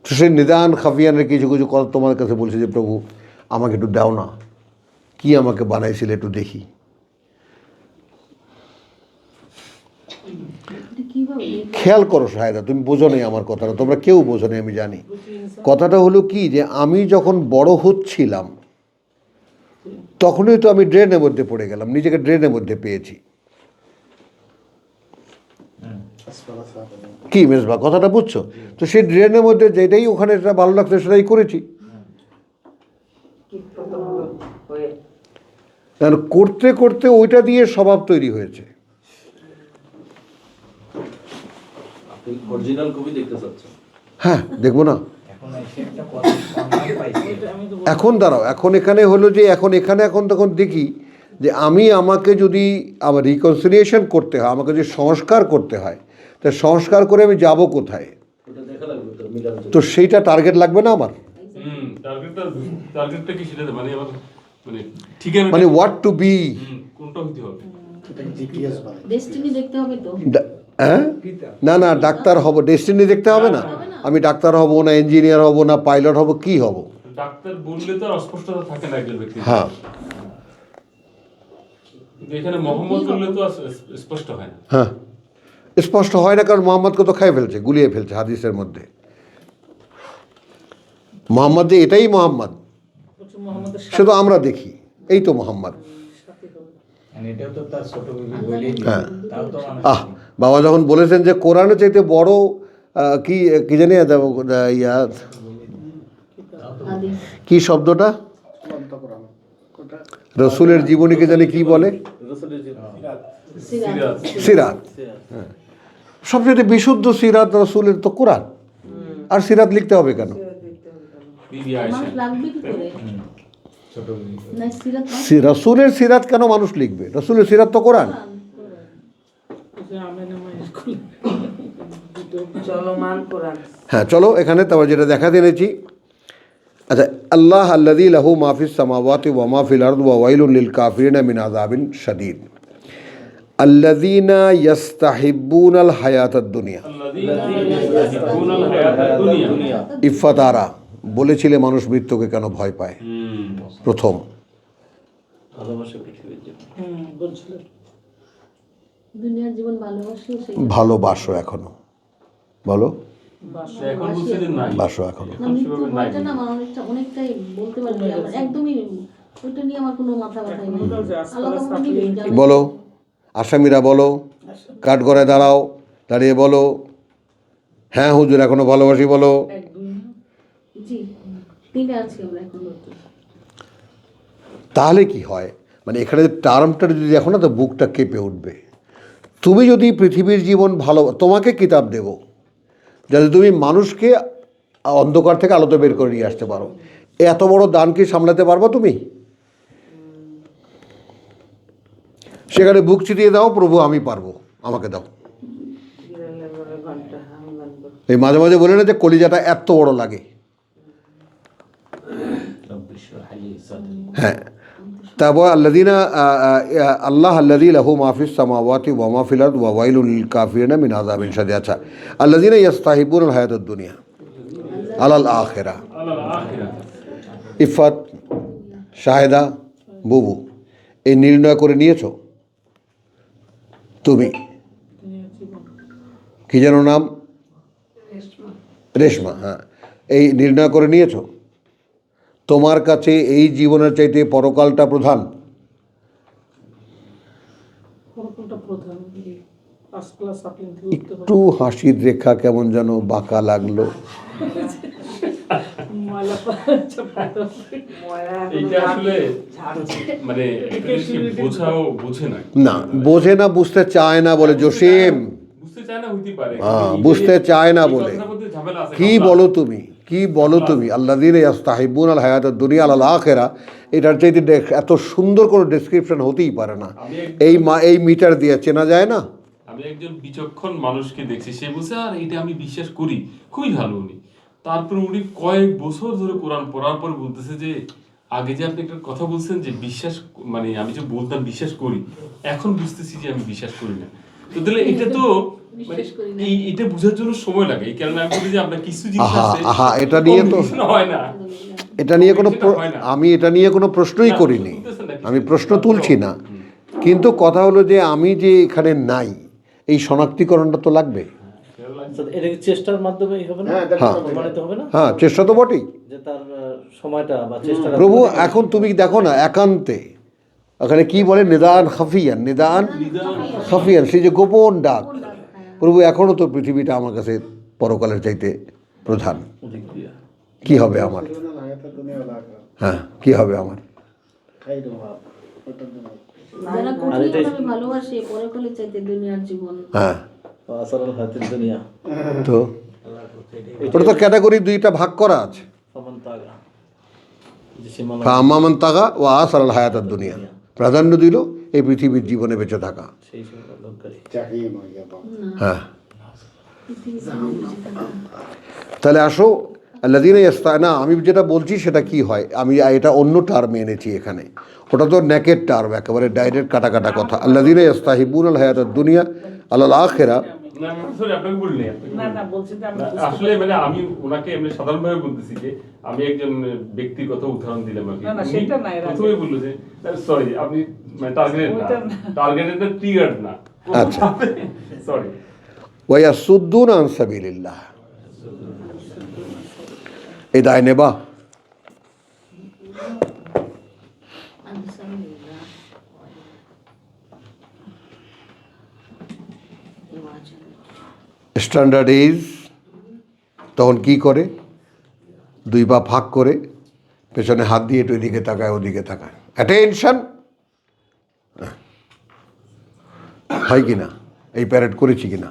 তো সেই নিদান খাফিয়ানের কিছু কিছু কথা তোমার কাছে বলছে যে প্রভু আমাকে একটু দাও না, কি আমাকে বানাইছিলে একটু দেখি। খেয়াল করো সাহেদা, তুমি বোঝো নেই আমার কথাটা, তোমরা কেউ বোঝো নেই, আমি জানি। কথাটা হলো কি, যে আমি যখন বড় হচ্ছিলাম তখনই তো আমি ড্রেনের মধ্যে পড়ে গেলাম, নিজেকে ড্রেনের মধ্যে পেয়েছি। কি মেজবা, কথাটা বুঝছো? তো সেই ড্রেনের মধ্যে যেটাই ওখানে যেটা ভালো লাগতো সেটাই করেছি। কারণ করতে করতে ওইটা দিয়ে স্বভাব তৈরি হয়েছে। অরিজিনাল কপি দেখতে চাচ্ছেন? হ্যাঁ, দেখবো না। এখন এসে একটা কথা সন্ধান পাইছি। এখন দাঁড়াও, এখন এখানে হলো যে এখন তখন দেখি যে আমি আমাকে যদি আমার রিকনসিলিয়েশন করতে হয়, আমাকে যদি সংস্কার করতে হয়, তা সংস্কার করে আমি যাব কোথায়? ওটা দেখা লাগবে তো মিলানোর জন্য। তো সেইটা টার্গেট লাগবে না আমার? টার্গেটটা কি সেটা মানে আমার মানে ঠিকানা মানে হোয়াট টু বি, কোনটা হইতে হবে? ডেস্টিনি দেখতে হবে তো। হ্যাঁ, না না, ডাক্তার হব, ডেস্টিনি দেখতে হবে না। আমি ডাক্তার হব না, ইঞ্জিনিয়ার হব না, পাইলট হব, কি হব? ডাক্তার বললে তো আর অস্পষ্টতা থাকে না একজন ব্যক্তি। হ্যাঁ, কিন্তু এখানে মোহাম্মদ বললে তো আর স্পষ্ট হয় না। হ্যাঁ, স্পষ্ট হয় না, কারণ মোহাম্মদকে তো খাই ফেলছে, গুলিয়ে ফেলছে হাদিসের মধ্যে। মোহাম্মদ যে এটাই মোহাম্মদ, সে তো আমরা দেখি, এই তো মোহাম্মদ। আর এটাও তো তার ছোট বিবি বলেই দিল। হ্যাঁ। তাও তো মানুষ বাবা যখন বলেছেন যে কোরআনের চাইতে বড় কি কি জানি ইয়া কি শব্দটা, রসুলের জীবনীকে জানি কি বলে, সিরাত। হ্যাঁ, সবচেয়ে বিশুদ্ধ সিরাত রসুলের তো কোরআন। আর সিরাত লিখতে হবে কেন? বিবি আয়েশা মানুষ লাগবে কি করে? ছোট বিবি। না, সিরাত না। রসুলের সিরাত কেন মানুষ লিখবে? রসুলের সিরাত তো কোরআন। চলমান কোরআন। হ্যাঁ, চলো এখানে তারপর যেটা দেখাতে এনেছি। আচ্ছা, আল্লাহ আল্লাযী লাহু মা ফিস সামাওয়াতি ওয়া মা ফিল আরদি ওয়া ওয়াইলুন লিল কাফিরিনা মিন আযাবিন শাদীদ। আল্লাযীনা ইস্তাহিব্বুনাল হায়াতাদ দুনিয়া। আল্লাযীনা ইয়াস্তাহিব্বুনাল হায়াতাদ দুনিয়া। ইফাতারা বলেছিলে মানুষ মৃত্যুকে কেন ভয় পায়? প্রথম ভালোবাসা পৃথিবীর জন্য। দুনিয়ার জীবন ভালোবাসি, সেই ভালোবাসো এখনো, বলো এখন বলছে যে নাই। বাসো এখনো। না, মৃত্যু ভয়টা না আমার অনেকটাই বলতে পারি আমার একদমই ওইটা নিয়ে আমার কোনো মাথা ব্যথাই নেই। আল্লাহ তখন নিবেই, জানেন। বলো, আসামিরা বলো, কাঠগড়ায় দাঁড়াও, দাঁড়িয়ে বলো, হ্যাঁ হুজুর এখনো ভালোবাসি বলো। জি, তিনটা আছি আমরা এখন। তাহলে কি হয়, মানে এখানে টার্মটা যদি দেখো না, তো বুকটা কেঁপে উঠবে। তুমি যদি পৃথিবীর জীবন ভালো, তোমাকে কিতাব দেব যাতে তুমি মানুষকে অন্ধকার থেকে আলোতে বের করে নিয়ে আসতে পারো। এত বড় দান কি সামলাতে পারবো তুমি? সেখানে বুক চিতিয়ে দাও, প্রভু আমি পারবো, আমাকে দাও। ঘন্টা আমি বানবো। এই মাঝে মাঝে বলে না যে কলিজাটা এত বড় লাগে। হ্যাঁ, তারপর আল্লাযীনা আল্লাহ আল্লাযী লাহু মা ফিস সামাওয়াতি ওয়া মা ফিল আরদি ওয়া ওয়াইলুল লিল কাফিরিনা মিন আযাবিন শাদীদ। আচ্ছা, আল্লাযীনা ইস্তাহিবুনাল হায়াতাদ দুনিয়া আলাল আখিরা। ইফাত, শাহেদা, বুবু, এই নির্ণয় করে নিয়েছো তুমি? কি যেন নাম? রেশমা। হ্যাঁ, এই নির্ণয় করে নিয়েছো তোমার কাছে এই জীবনের চাইতে পরকালটা প্রধান? কোনটা প্রধান? ফার্স্ট ক্লাস আপনি থেকে উঠতে পারেন। একটু হাসির রেখা কেমন যেন বাঁকা লাগলো। ময়লা ময়লা এইটা আসলে ঝাড়ছে। মানে একটা জিনিসকে বোঝাও বোঝে না, না, বোঝে না, বুঝতে চায় না বলে জসিম। বুঝতে চায় না হইতে পারে, হ্যাঁ, বুঝতে চায় না বলে। কথাটার মধ্যে ঝামেলা আছে। কি বলো তুমি, কি বলো তুমি? আল্লাযীনা ইস্তাহিবুনাল হায়াতাদ দুনিয়া আলাল আখিরা, এটার চাইতে এত সুন্দর কোনো ডেসক্রিপশন হতেই পারে না। এই মিটার দিয়ে চেনা যায় না। আমি একজন বিচক্ষণ মানুষকে দেখছি, সে বলছে আর এটা আমি বিশ্বাস করি, খুবই ভালো উনি। তারপর উনি কয়েক বছর ধরে কোরআন পড়ার পর বলতেছে যে আগে যে আপনি একটা কথা বলছেন যে বিশ্বাস, মানে আমি যে বলতাম বিশ্বাস করি, এখন বুঝতেছি যে আমি বিশ্বাস করি না। তো তাহলে এটা তো মানে এটা বোঝার জন্য সময় লাগে। এই কারণে আমি বলি যে আপনার কিছু জিনিস আছে এটা নিয়ে তো হয় না, এটা নিয়ে কোনো আমি এটা নিয়ে কোনো প্রশ্নই করিনি, আমি প্রশ্ন তুলছি না। কিন্তু কথা হলো যে আমি যে এখানে নাই, এই শনাক্তিকরণটা তো লাগবে। এটা কি চেষ্টার মাধ্যমেই হবে না? হ্যাঁ। প্রমাণিত হবে না হ্যাঁ, চেষ্টা তো বটেই। যে তার সময়টা বা চেষ্টা। প্রভু এখন তুমি দেখো না, একান্তে ওখানে কি বলে, নিদান খাফিয়ান, নিদান খাফিয়ান, সেই যে গোপন ডাক। প্রভু এখনও তো পৃথিবীটা আমার কাছে পরকালের চাইতে প্রধান। কি হবে আমার? হ্যাঁ, কি হবে আমার? যারা কঠিন ভাবে ভালোবাসে পরকালের চাইতে দুনিয়ার জীবন। হ্যাঁ, আসল হাতের দুনিয়া তো ওটা তো ক্যাটাগরি দুইটা ভাগ করা আছে। সমান তাগা যে সীমানা ফামামান তাগা ও আসাল হায়াতাদ দুনিয়া, প্রাধান্য দিল এই পৃথিবীর জীবনে বেঁচে থাকা। সেই সময় লোককারী। হ্যাঁ, তাহলে আসো আল্লাযীনা না, আমি যেটা বলছি সেটা কি হয়, আমি এটা অন্য টার্ম এনেছি এখানে। ওটা তো নেকেড টার্ম, একেবারে ডাইরেক্ট কাটা কাটা কথা। আল্লাযীনা ইস্তাহিবুনাল হায়াতাদ দুনিয়া আলাল আখিরা। না, সরি, আপনাকে বলিনি। না বলছি যে আমি আসলে মানে আমি ওনাকে এমনি সাধারণভাবে বলতেছি যে আমি একজন ব্যক্তিগত উদাহরণ দিলাম আর কি। না, সেটা না, এর আগে। প্রথমেই বললো যে সরি আপনি মানে টার্গেটেড ট্রিগার্ড না। আচ্ছা, সরি। ওয়া ইয়াসুদ্দুনা আন সাবিলিল্লাহ, এই দায় নেবা? স্ট্যান্ডার্ড ইজ তখন কি করে, দুই পা ফাঁক করে পেছনে হাত দিয়ে একটু এদিকে তাকায় ওদিকে তাকায়, অ্যাটেনশন। হয় কি না? এই প্যারেড করেছি কি না?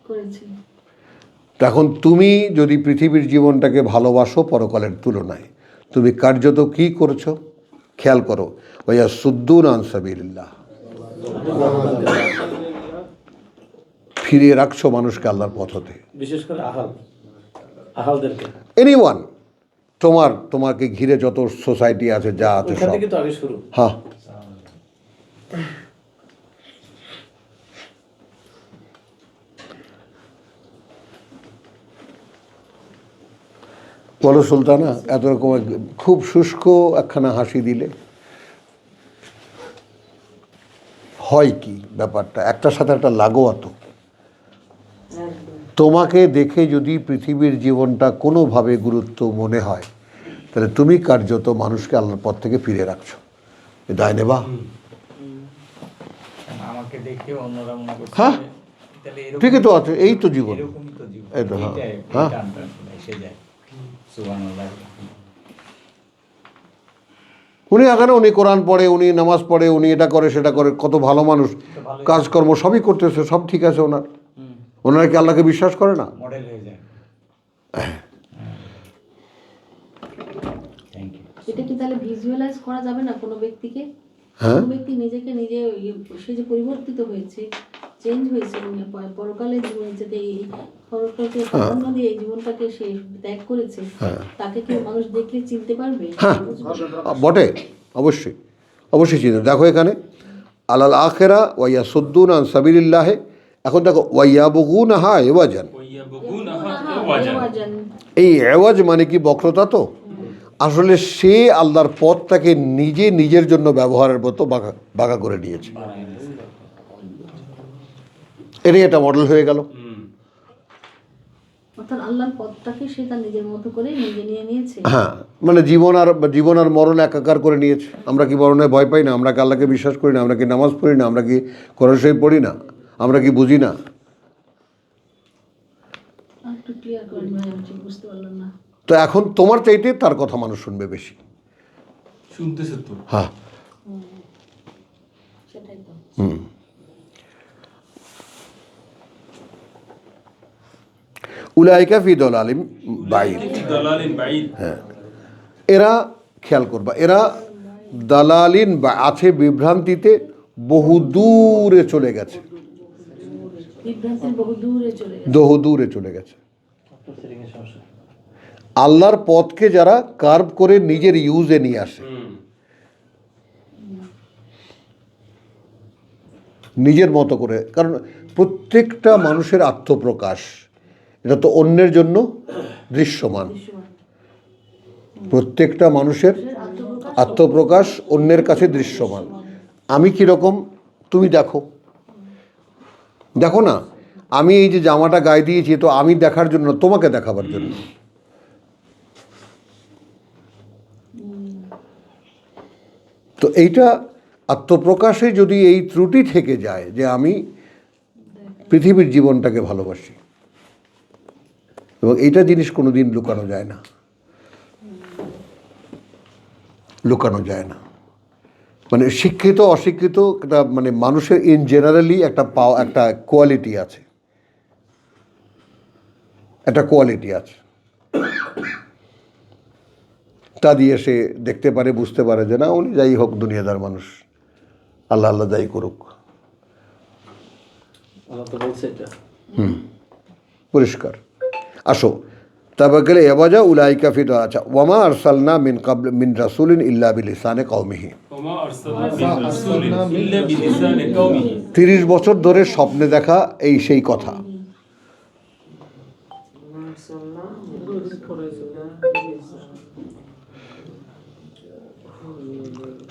করেছি। এখন তুমি যদি পৃথিবীর জীবনটাকে ভালোবাসো পরকালের তুলনায়, তুমি কার্যত কি করছো খেয়াল করো। ওয়া সুদ্দুনা আন সাবিলিল্লাহ, ফিরিয়ে রাখছো মানুষকে আল্লাহর পথ হতে। বিশেষ করে আহালদেরকে এনিওয়ান, তোমাকে ঘিরে যত সোসাইটি আছে, যা আছে ওখান সব। থেকে তো আগে শুরু। হ্যাঁ, বলো সুলতানা, এত রকম খুব শুষ্ক একখানা হাসি দিলে হয় কি ব্যাপারটা? একটার সাথে একটা লাগোয়া তো। তোমাকে দেখে যদি পৃথিবীর জীবনটা কোনোভাবে গুরুত্ব মনে হয়, তাহলে তুমি কার্যত মানুষকে আল্লাহর পথ থেকে ফিরে রাখছো। এ দায় নেবা? আমাকে দেখে অন্যরা মনে করছে হ্যাঁ, তাহলে এরকম ঠিকই তো আছে, এই তো জীবন। এরকমই তো জীবন। এই তো, হ্যাঁ, এইটাই হ্যাঁ। টানটান এসে যায়। সুবহানাল্লাহ। উনি এখানে উনি কোরআন পড়ে, উনি নামাজ পড়ে, উনি এটা করে সেটা করে, কত ভালো মানুষ, কাজকর্ম সবই করতেছে, সব ঠিক আছে ওনার। ওনারা কি আল্লাহকে বিশ্বাস করে না? মডেল হয়ে যায়। Thank you. এটা কি তাহলে ভিজুয়ালাইজ করা যাবে না কোনো ব্যক্তিকে? হ্যাঁ, কোনো ব্যক্তি নিজেকে নিজে সে যে পরিবর্তিত হয়েছে, চেঞ্জ হয়েছে, পরকালের জীবনে যাতে এই পরকালকে প্রাধান্য দিয়ে এই জীবনটাকে সে ত্যাগ করেছে, তাকে কি মানুষ দেখলে চিনতে পারবে? হ্যাঁ বটে, অবশ্যই অবশ্যই চিন্তা। দেখো এখানে আলাল আখেরা ওয়াইয়া সুদ্দুন আন সাবিলিল্লাহে, এখন দেখো ওয়াইয়া বগুন হা এওয়াজান। এই এওয়াজ মানে কি বক্রতা? তো আসলে সে আল্লাহর পথটাকে নিজে নিজের জন্য ব্যবহারের মতো বাঁকা করে নিয়েছে, এটাই একটা মডেল হয়ে গেল। অর্থাৎ আল্লাহর পথটাকে সে তার নিজের মতো করে নিজে নিয়ে নিয়েছে। হ্যাঁ, মানে জীবন আর মরণ একাকার করে নিয়েছে। আমরা কি মরণে ভয় পাই না? আমরা কি আল্লাহকে বিশ্বাস করি না? আমরা কি নামাজ পড়ি না? আমরা কি কোরআন শরীফ পড়ি না? আমরা কি বুঝি না? একটু ক্লিয়ার করেন ভাই, আমি ঠিক বুঝতে পারলাম না। তো এখন তোমার চাইতে তার কথা মানুষ শুনবে বেশি। শুনতেছে তো। হ্যাঁ, সেটাই তো। উলাইকা ফি দালালিম বাইদ। দালালিন বাইদ। হ্যাঁ, এরা খেয়াল করবা, এরা দালালিন বা আছে বিভ্রান্তিতে বহু দূরে চলে গেছে, বিভ্রান্তির বহু দূরে চলে গেছে। বহু দূরে চলে গেছে। আল্লাহর পথকে যারা কার্ভ করে নিজের ইউজে নিয়ে আসে, নিজের মতো করে। কারণ প্রত্যেকটা মানুষের আত্মপ্রকাশ, এটা তো অন্যের জন্য দৃশ্যমান। প্রত্যেকটা মানুষের আত্মপ্রকাশ অন্যের কাছে দৃশ্যমান। আমি কীরকম তুমি দেখো, দেখো না, আমি এই যে জামাটা গায়ে দিয়েছি তো আমি দেখার জন্য, তোমাকে দেখাবার জন্য। তো এইটা আত্মপ্রকাশে যদি এই ত্রুটি থেকে যায় যে আমি পৃথিবীর জীবনটাকে ভালোবাসি, এবং এইটা জিনিস কোনো দিন লুকানো যায় না, লুকানো যায় না। মানে শিক্ষিত অশিক্ষিত একটা মানে মানুষের ইন জেনারেলি একটা কোয়ালিটি আছে, একটা কোয়ালিটি আছে। তা দিয়ে সে দেখতে পারে, বুঝতে পারে যে না, উনি যাই হোক দুনিয়াদার মানুষ, আল্লাহ আল্লাহ যাই করুক। আল্লাহ তো বলছে এটা। পরিষ্কার। আসো তারপর গেলে এবাজা উলাইকা ফি। আচ্ছা, ওয়ামা আরসালনা মিন রাসূলিন ইল্লা বিলিসানি কওমিহি। ওমা আরসালনা মিন রাসূলিন ইল্লা বিলিসানি কওমিহি। 30 বছর ধরে স্বপ্নে দেখা এই সেই কথা।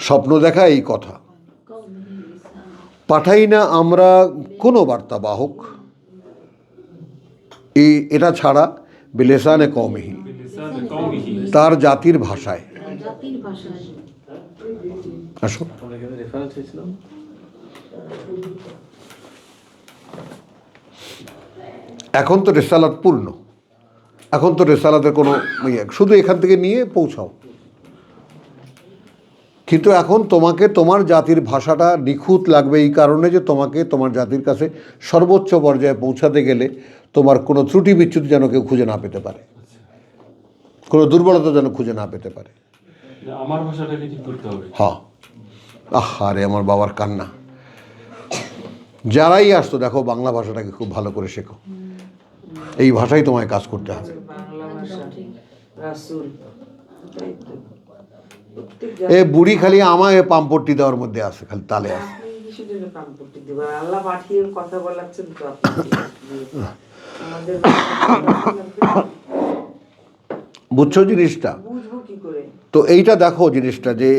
স্বপ্ন দেখা এই কথা, পাঠাই না আমরা কোনো বার্তাবাহক এটা ছাড়া বিলেসানে কওমিহি, তার জাতির ভাষায়। জাতির ভাষায়। আসো, রেফারেন্স হয়েছিল। এখন তো রেসালাত পূর্ণ, এখন তো রেসালাতের কোনো শুধু এখান থেকে নিয়ে পৌঁছাও। কিন্তু এখন তোমাকে তোমার জাতির ভাষাটা নিখুঁত লাগবে এই কারণে যে তোমাকে তোমার জাতির কাছে সর্বোচ্চ পর্যায়ে পৌঁছাতে গেলে তোমার কোনো ত্রুটি বিচ্যুতি যেন কেউ খুঁজে না পেতে পারে, কোনো দুর্বলতা যেন খুঁজে না পেতে পারে। আমার ভাষাটাকে ঠিক করতে হবে। হ্যাঁ, আরে আমার বাবার কান্না। যারাই আসতো দেখো বাংলা ভাষাটাকে খুব ভালো করে শেখো, এই ভাষাই তোমায় কাজ করতে হবে। বাংলা ভাষা রাসূল, তাই তো। প্রত্যেক এ বুড়ি খালি আমায় পাম্পট্টি দেওয়ার মধ্যে আছে, খালি তালে আছে। কিছুর জন্য কাম করতে দিব। আল্লাহ পাঠিয়ে কথা বলাচ্ছেন তো আপনি। আমাদের বুঝছো জিনিসটা? বুঝবো কি করে? তো এইটা দেখো জিনিসটা যে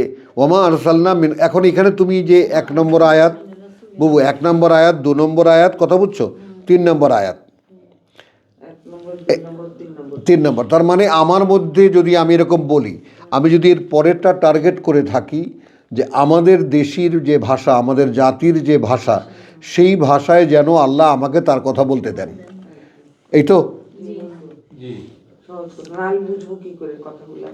ওমা আরসালনা মিন, এখন এখানে তুমি যে 1 নম্বর আয়াত বুবু, 1 নম্বর আয়াত, 2 নম্বর আয়াত, কথা বুঝছো, 3 নম্বর আয়াত, 1 নম্বর 2 নম্বর 3 নম্বর 3 নম্বর। তার মানে আমার মধ্যে যদি আমি এরকম বলি, আমি যদি এর পরেরটা টার্গেট করে থাকি যে আমাদের দেশের যে ভাষা, আমাদের জাতির যে ভাষা, সেই ভাষায় যেন আল্লাহ আমাকে তার কথা বলতে দেন, এই তো। জি। সহজ কথা। আমি বুঝবো কি করে কথাগুলো?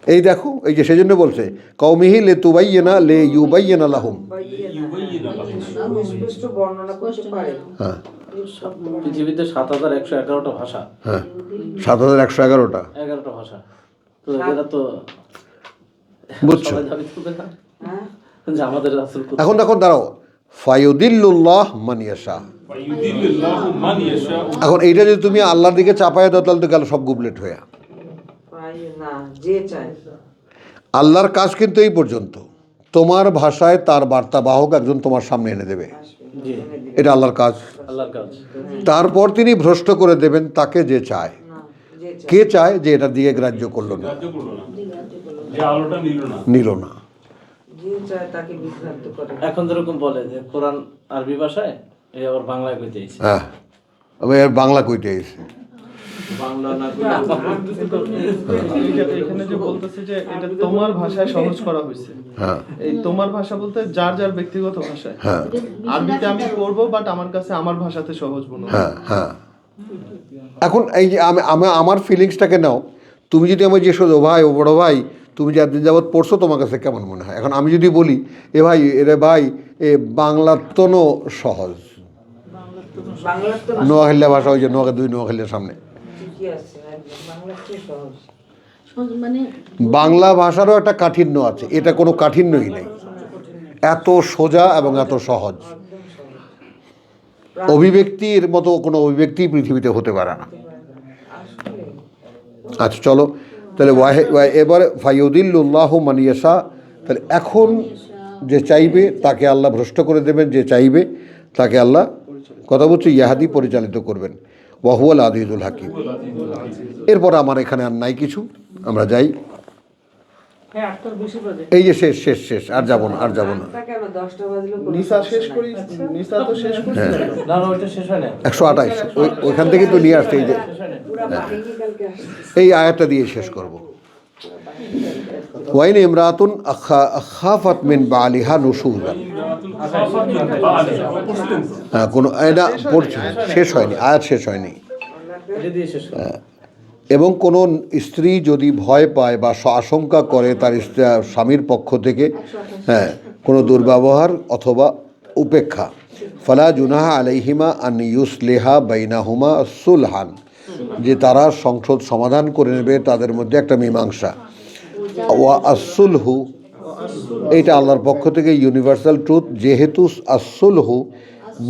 এই দেখো, এই যে সেজন্য বলছে কওমিহি লে তুবাইয়িনা লে ইউবাইয়িনা লাহুম। সুস্পষ্ট বর্ণনা করতে পারে। হ্যাঁ পৃথিবীতে 7111টা ভাষা, হ্যাঁ 7111টা 11টা ভাষা, তো এরা তো বুঝছো। সবাই দাবি করবে না হ্যাঁ, যে আমাদের রাসূল কোথায়? এখন দেখো দাঁড়াও, ফায়ুদিল্লুল্লাহ মান ইয়াশা। ফায়ুদিল্লিল্লাহু মান ইয়াশা। এখন এইটা যদি তুমি আল্লাহর দিকে চাপায় দাও তাহলে তো গেল সব গুবলেট হয়ে। পায় না, যে চায়। আল্লাহর কাজ কিন্তু এই পর্যন্ত, তোমার ভাষায় তার বার্তাবাহক একজন তোমার সামনে এনে দেবে, জি, এটা আল্লাহর কাজ। আল্লাহর কাজ। তারপর তিনি ভ্রষ্ট করে দেবেন তাকে যে চায়। না, যে চায়। কে চায় যে এটা দিয়ে গ্রাহ্য করলো না, গ্রাহ্য করলো না, যে আলোটা নিল না। নিল না। যে চায় তাকে বিভ্রান্ত করে। এখন যেরকম বলে যে কোরআন আরবি ভাষায়, এই আবার বাংলায় কইতে আইছে। হ্যাঁ, আমি আর বাংলা কইতে এসে বাংলা না এখানে যে বলতেছে যে এটা তোমার ভাষায় সহজ করা হয়েছে, হ্যাঁ এই তোমার ভাষা বলতে যার যার ব্যক্তিগত ভাষায়। হ্যাঁ আরবিতে আমি করবো, বাট আমার কাছে আমার ভাষাতে সহজ মনে হয়। হ্যাঁ হ্যাঁ। এখন এই যে আমার ফিলিংসটাকে নাও, তুমি যদি আমি যে ও ভাই, ও বড় ভাই, তুমি যে একদিন যাবৎ পড়ছো, তোমার কাছে কেমন মনে হয়? এখন আমি যদি বলি এ ভাই, এরে ভাই, এ বাংলার তনও সহজ, বাংলার তো নোয়াখালী ভাষা, ওই যে নোয়াখালীর সামনে ঠিকই আছে, একদম বাংলার চেয়ে সহজ। মানে বাংলা ভাষারও একটা কাঠিন্য আছে, এটা কোনো কাঠিন্যই নেই, এত সোজা এবং এত সহজ। অভিব্যক্তির মতো কোনো অভিব্যক্তি পৃথিবীতে হতে পারে না। আচ্ছা চলো তাহলে এবারে ফায়ুদিল্লুল্লাহু মান ইয়াশা, তাহলে এখন যে চাইবে তাকে আল্লাহ ভ্রষ্ট করে দেবেন, যে চাইবে তাকে আল্লাহ, কথা বলছি, ইয়াহাদি পরিচালিত করবেন। ওয়াহুয়াল আজিজুল হাকিম। এরপর আমার এখানে আর নাই কিছু, আমরা যাই। এই যে শেষ শেষ শেষ, আর যাবো না, আর যাবো না। তা কেন 10টা বাজলো? কোনো নিসা শেষ সমস্যা করি, নাই। নিসা তো শেষ করি। না না, ওইটা শেষ হয় না। 128 ওইখান থেকে তো নিয়ে আসতে, এই যে পুরা বাহিনী কালকে আসছে। এই আয়াতটা দিয়ে শেষ করব। ওয়াইন ইমরাতুন খাফাত মিন বালিহা নুশুজান। হ্যাঁ, কোনো এটা পড়ছে, শেষ হয়নি, আয়াত শেষ হয়নি। এটা দিয়ে শেষ হয়। এবং কোনো স্ত্রী যদি ভয় পায় বা আশঙ্কা করে তার স্বামীর পক্ষ থেকে, হ্যাঁ, কোনো দুর্ব্যবহার অথবা উপেক্ষা, ফালা জুনাহা আলাইহিমা আন ইউসলিহা বাইনাহুমা সুলহান, যে তারা সংসদ সমাধান করে নেবে তাদের মধ্যে একটা মীমাংসা। ওয়া আসুলহু, এইটা আল্লাহর পক্ষ থেকে ইউনিভার্সাল ট্রুথ, যেহেতু আসুলহু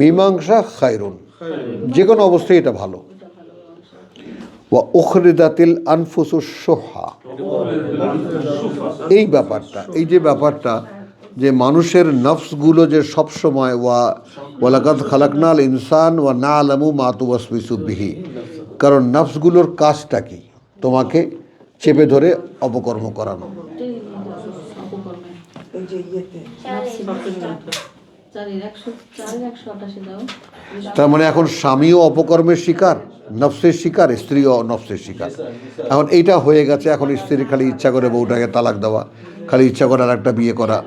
মীমাংসা খায়রুন, যে কোনো অবস্থায় এটা ভালো। ওয়া উখরিদাতিল আনফুসুস শুহা, এই ব্যাপারটা, এই যে ব্যাপারটা যে মানুষের নফসগুলো যে সবসময় ওয়ালাকাদ খালাকনাল ইনসান ওয়া না'লামু মা তুওয়াসবিসু বিহি, কারণ নফসগুলোর কাজটা কি? তোমাকে চেপে ধরে অপকর্ম করানো। এই যে ইয়েতে 188 দাও। তার মানে এখন স্বামীও অপকর্মের শিকার, নফসের শিকার, স্ত্রীও নফসের শিকার। এখন এইটা হয়ে গেছে, এখন স্ত্রী খালি ইচ্ছা করে বউটাকে তালাক দেওয়া, খালি ইচ্ছা করে আর একটা বিয়ে করা,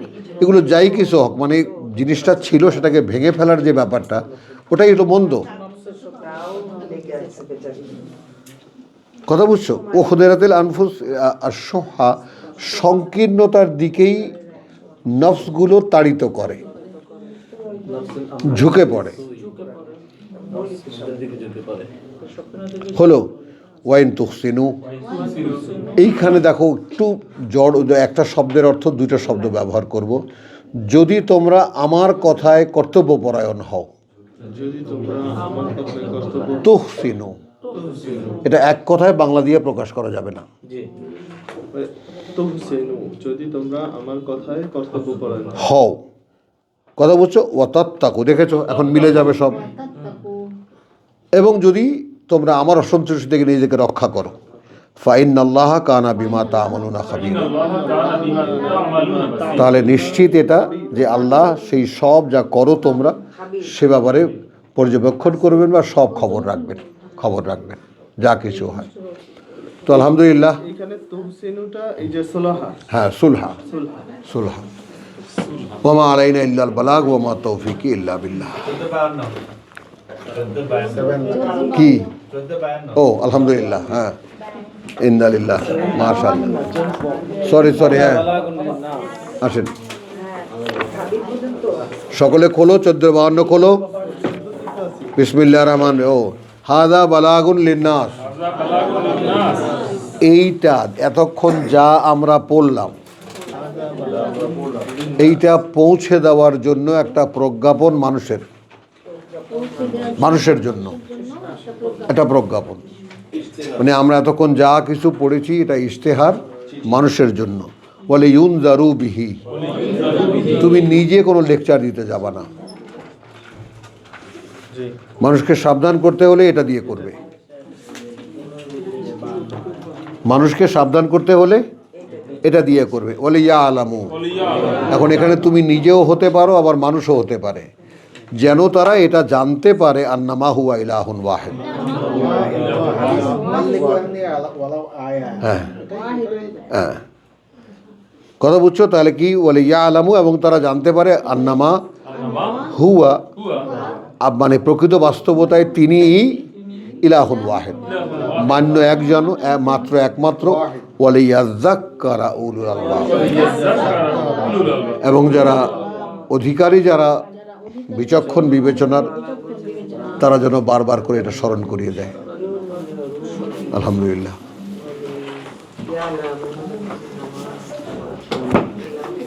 এগুলো যাই কিছু হোক, মানে জিনিসটা ছিল সেটাকে ভেঙে ফেলার যে ব্যাপারটা, ওটাই হলো মন্দ। তাও লেগে আছে বেচারি। কথা বুঝছো? ও খুদেরাতিল আনফুস আর সোহা, সংকীর্ণতার দিকেই নফসগুলো তাড়িত করে, ঝুঁকে পড়ে। হলো ওয়াইন তুহসিনু, এইখানে দেখো একটু জড়, একটা শব্দের অর্থ দুইটা শব্দ ব্যবহার করব। যদি তোমরা আমার কথায় কর্তব্যপরায়ণ হও, যদি তোমরা আমার কথায় কর্তব্য, তুহসিনু, এটা এক কথায় বাংলা দিয়ে প্রকাশ করা যাবে না। জি, তুহসিনু, যদি তোমরা আমার কথায় কর্তব্য পরায়ণ হও। হও, কথা বলছো, ওয়াতাত্তাকু, দেখেছো এখন মিলে যাবে সব। এবং যদি তোমরা আমার অসন্তুষ্টি থেকে নিজেকে রক্ষা করো, ফাইন্নাল্লাহা কানা বিমা তা'মালুনা খাবীরা, তাহলে নিশ্চিত এটা যে আল্লাহ সেই সব যা করো তোমরা সে ব্যাপারে পর্যবেক্ষণ করবেন বা সব খবর রাখবেন যা কিছু হয়। তো আলহামদুলিল্লাহ, এখানে তুহসিনুটা এই যে সুলহা, হ্যাঁ, সুলহা সুলহা। ওয়া মা আলাইনা ইল্লাল বালাগ ওয়া মা তৌফিকি ইল্লা বিল্লাহ। কি? ও আলহামদুলিল্লাহ, হ্যাঁ। ইন্নালিল্লাহ, মাশাআল্লাহ। সরি, হ্যাঁ আসেন সকলে খোলো, 1452 খোলো। বিসমিল্লাহির রহমানির রহিম। হাদা বালাগুন লিন্নাস, এইটা এতক্ষণ যা আমরা পড়লাম এইটা পৌঁছে দেওয়ার জন্য একটা প্রজ্ঞাপন মানুষের জন্য একটা প্রজ্ঞাপন। মানে আমরা এতক্ষণ যা কিছু পড়েছি এটা ইশতেহার মানুষের জন্য। বলে ইউনজারু বিহি, তুমি নিজে কোনো লেকচার দিতে যাবা না, মানুষকে সাবধান করতে হলে এটা দিয়ে করবে। মানুষকে সাবধান করতে হলে এটা দিয়ে করবে। বলে ইয়া আলামু, এখন এখানে তুমি নিজেও হতে পারো আবার মানুষও হতে পারে, যেন তারা এটা জানতে পারে আন্নামা হুয়া ইলাহুন ওয়াহিদ। হ্যাঁ হ্যাঁ, কথা বুঝছো? তাহলে কি বলে ইয়া আলামু, এবং তারা জানতে পারে আন্নামা হুয়া, মানে প্রকৃত বাস্তবতায় তিনিই ইলাহুন ওয়াহিদ, মান্য একজন, মাত্র একমাত্র। ওয়ালি ইয়াযাক্কারা উলুল আলবাব, এবং যারা অধিকারী, যারা বিচক্ষণ বিবেচনার, তারা যেন বারবার করে এটা স্মরণ করিয়ে দেয়। আলহামদুলিল্লাহ।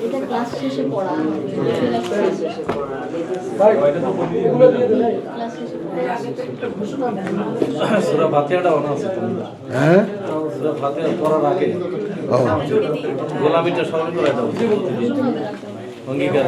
এটা ক্লাস শেষে পড়া, সূরা ফাতিহাটা অনা আছে তো? হ্যাঁ, সূরা ফাতিহা পড়ার আগে ও গোলামিটা স্মরণ করে দাও, অঙ্গীকার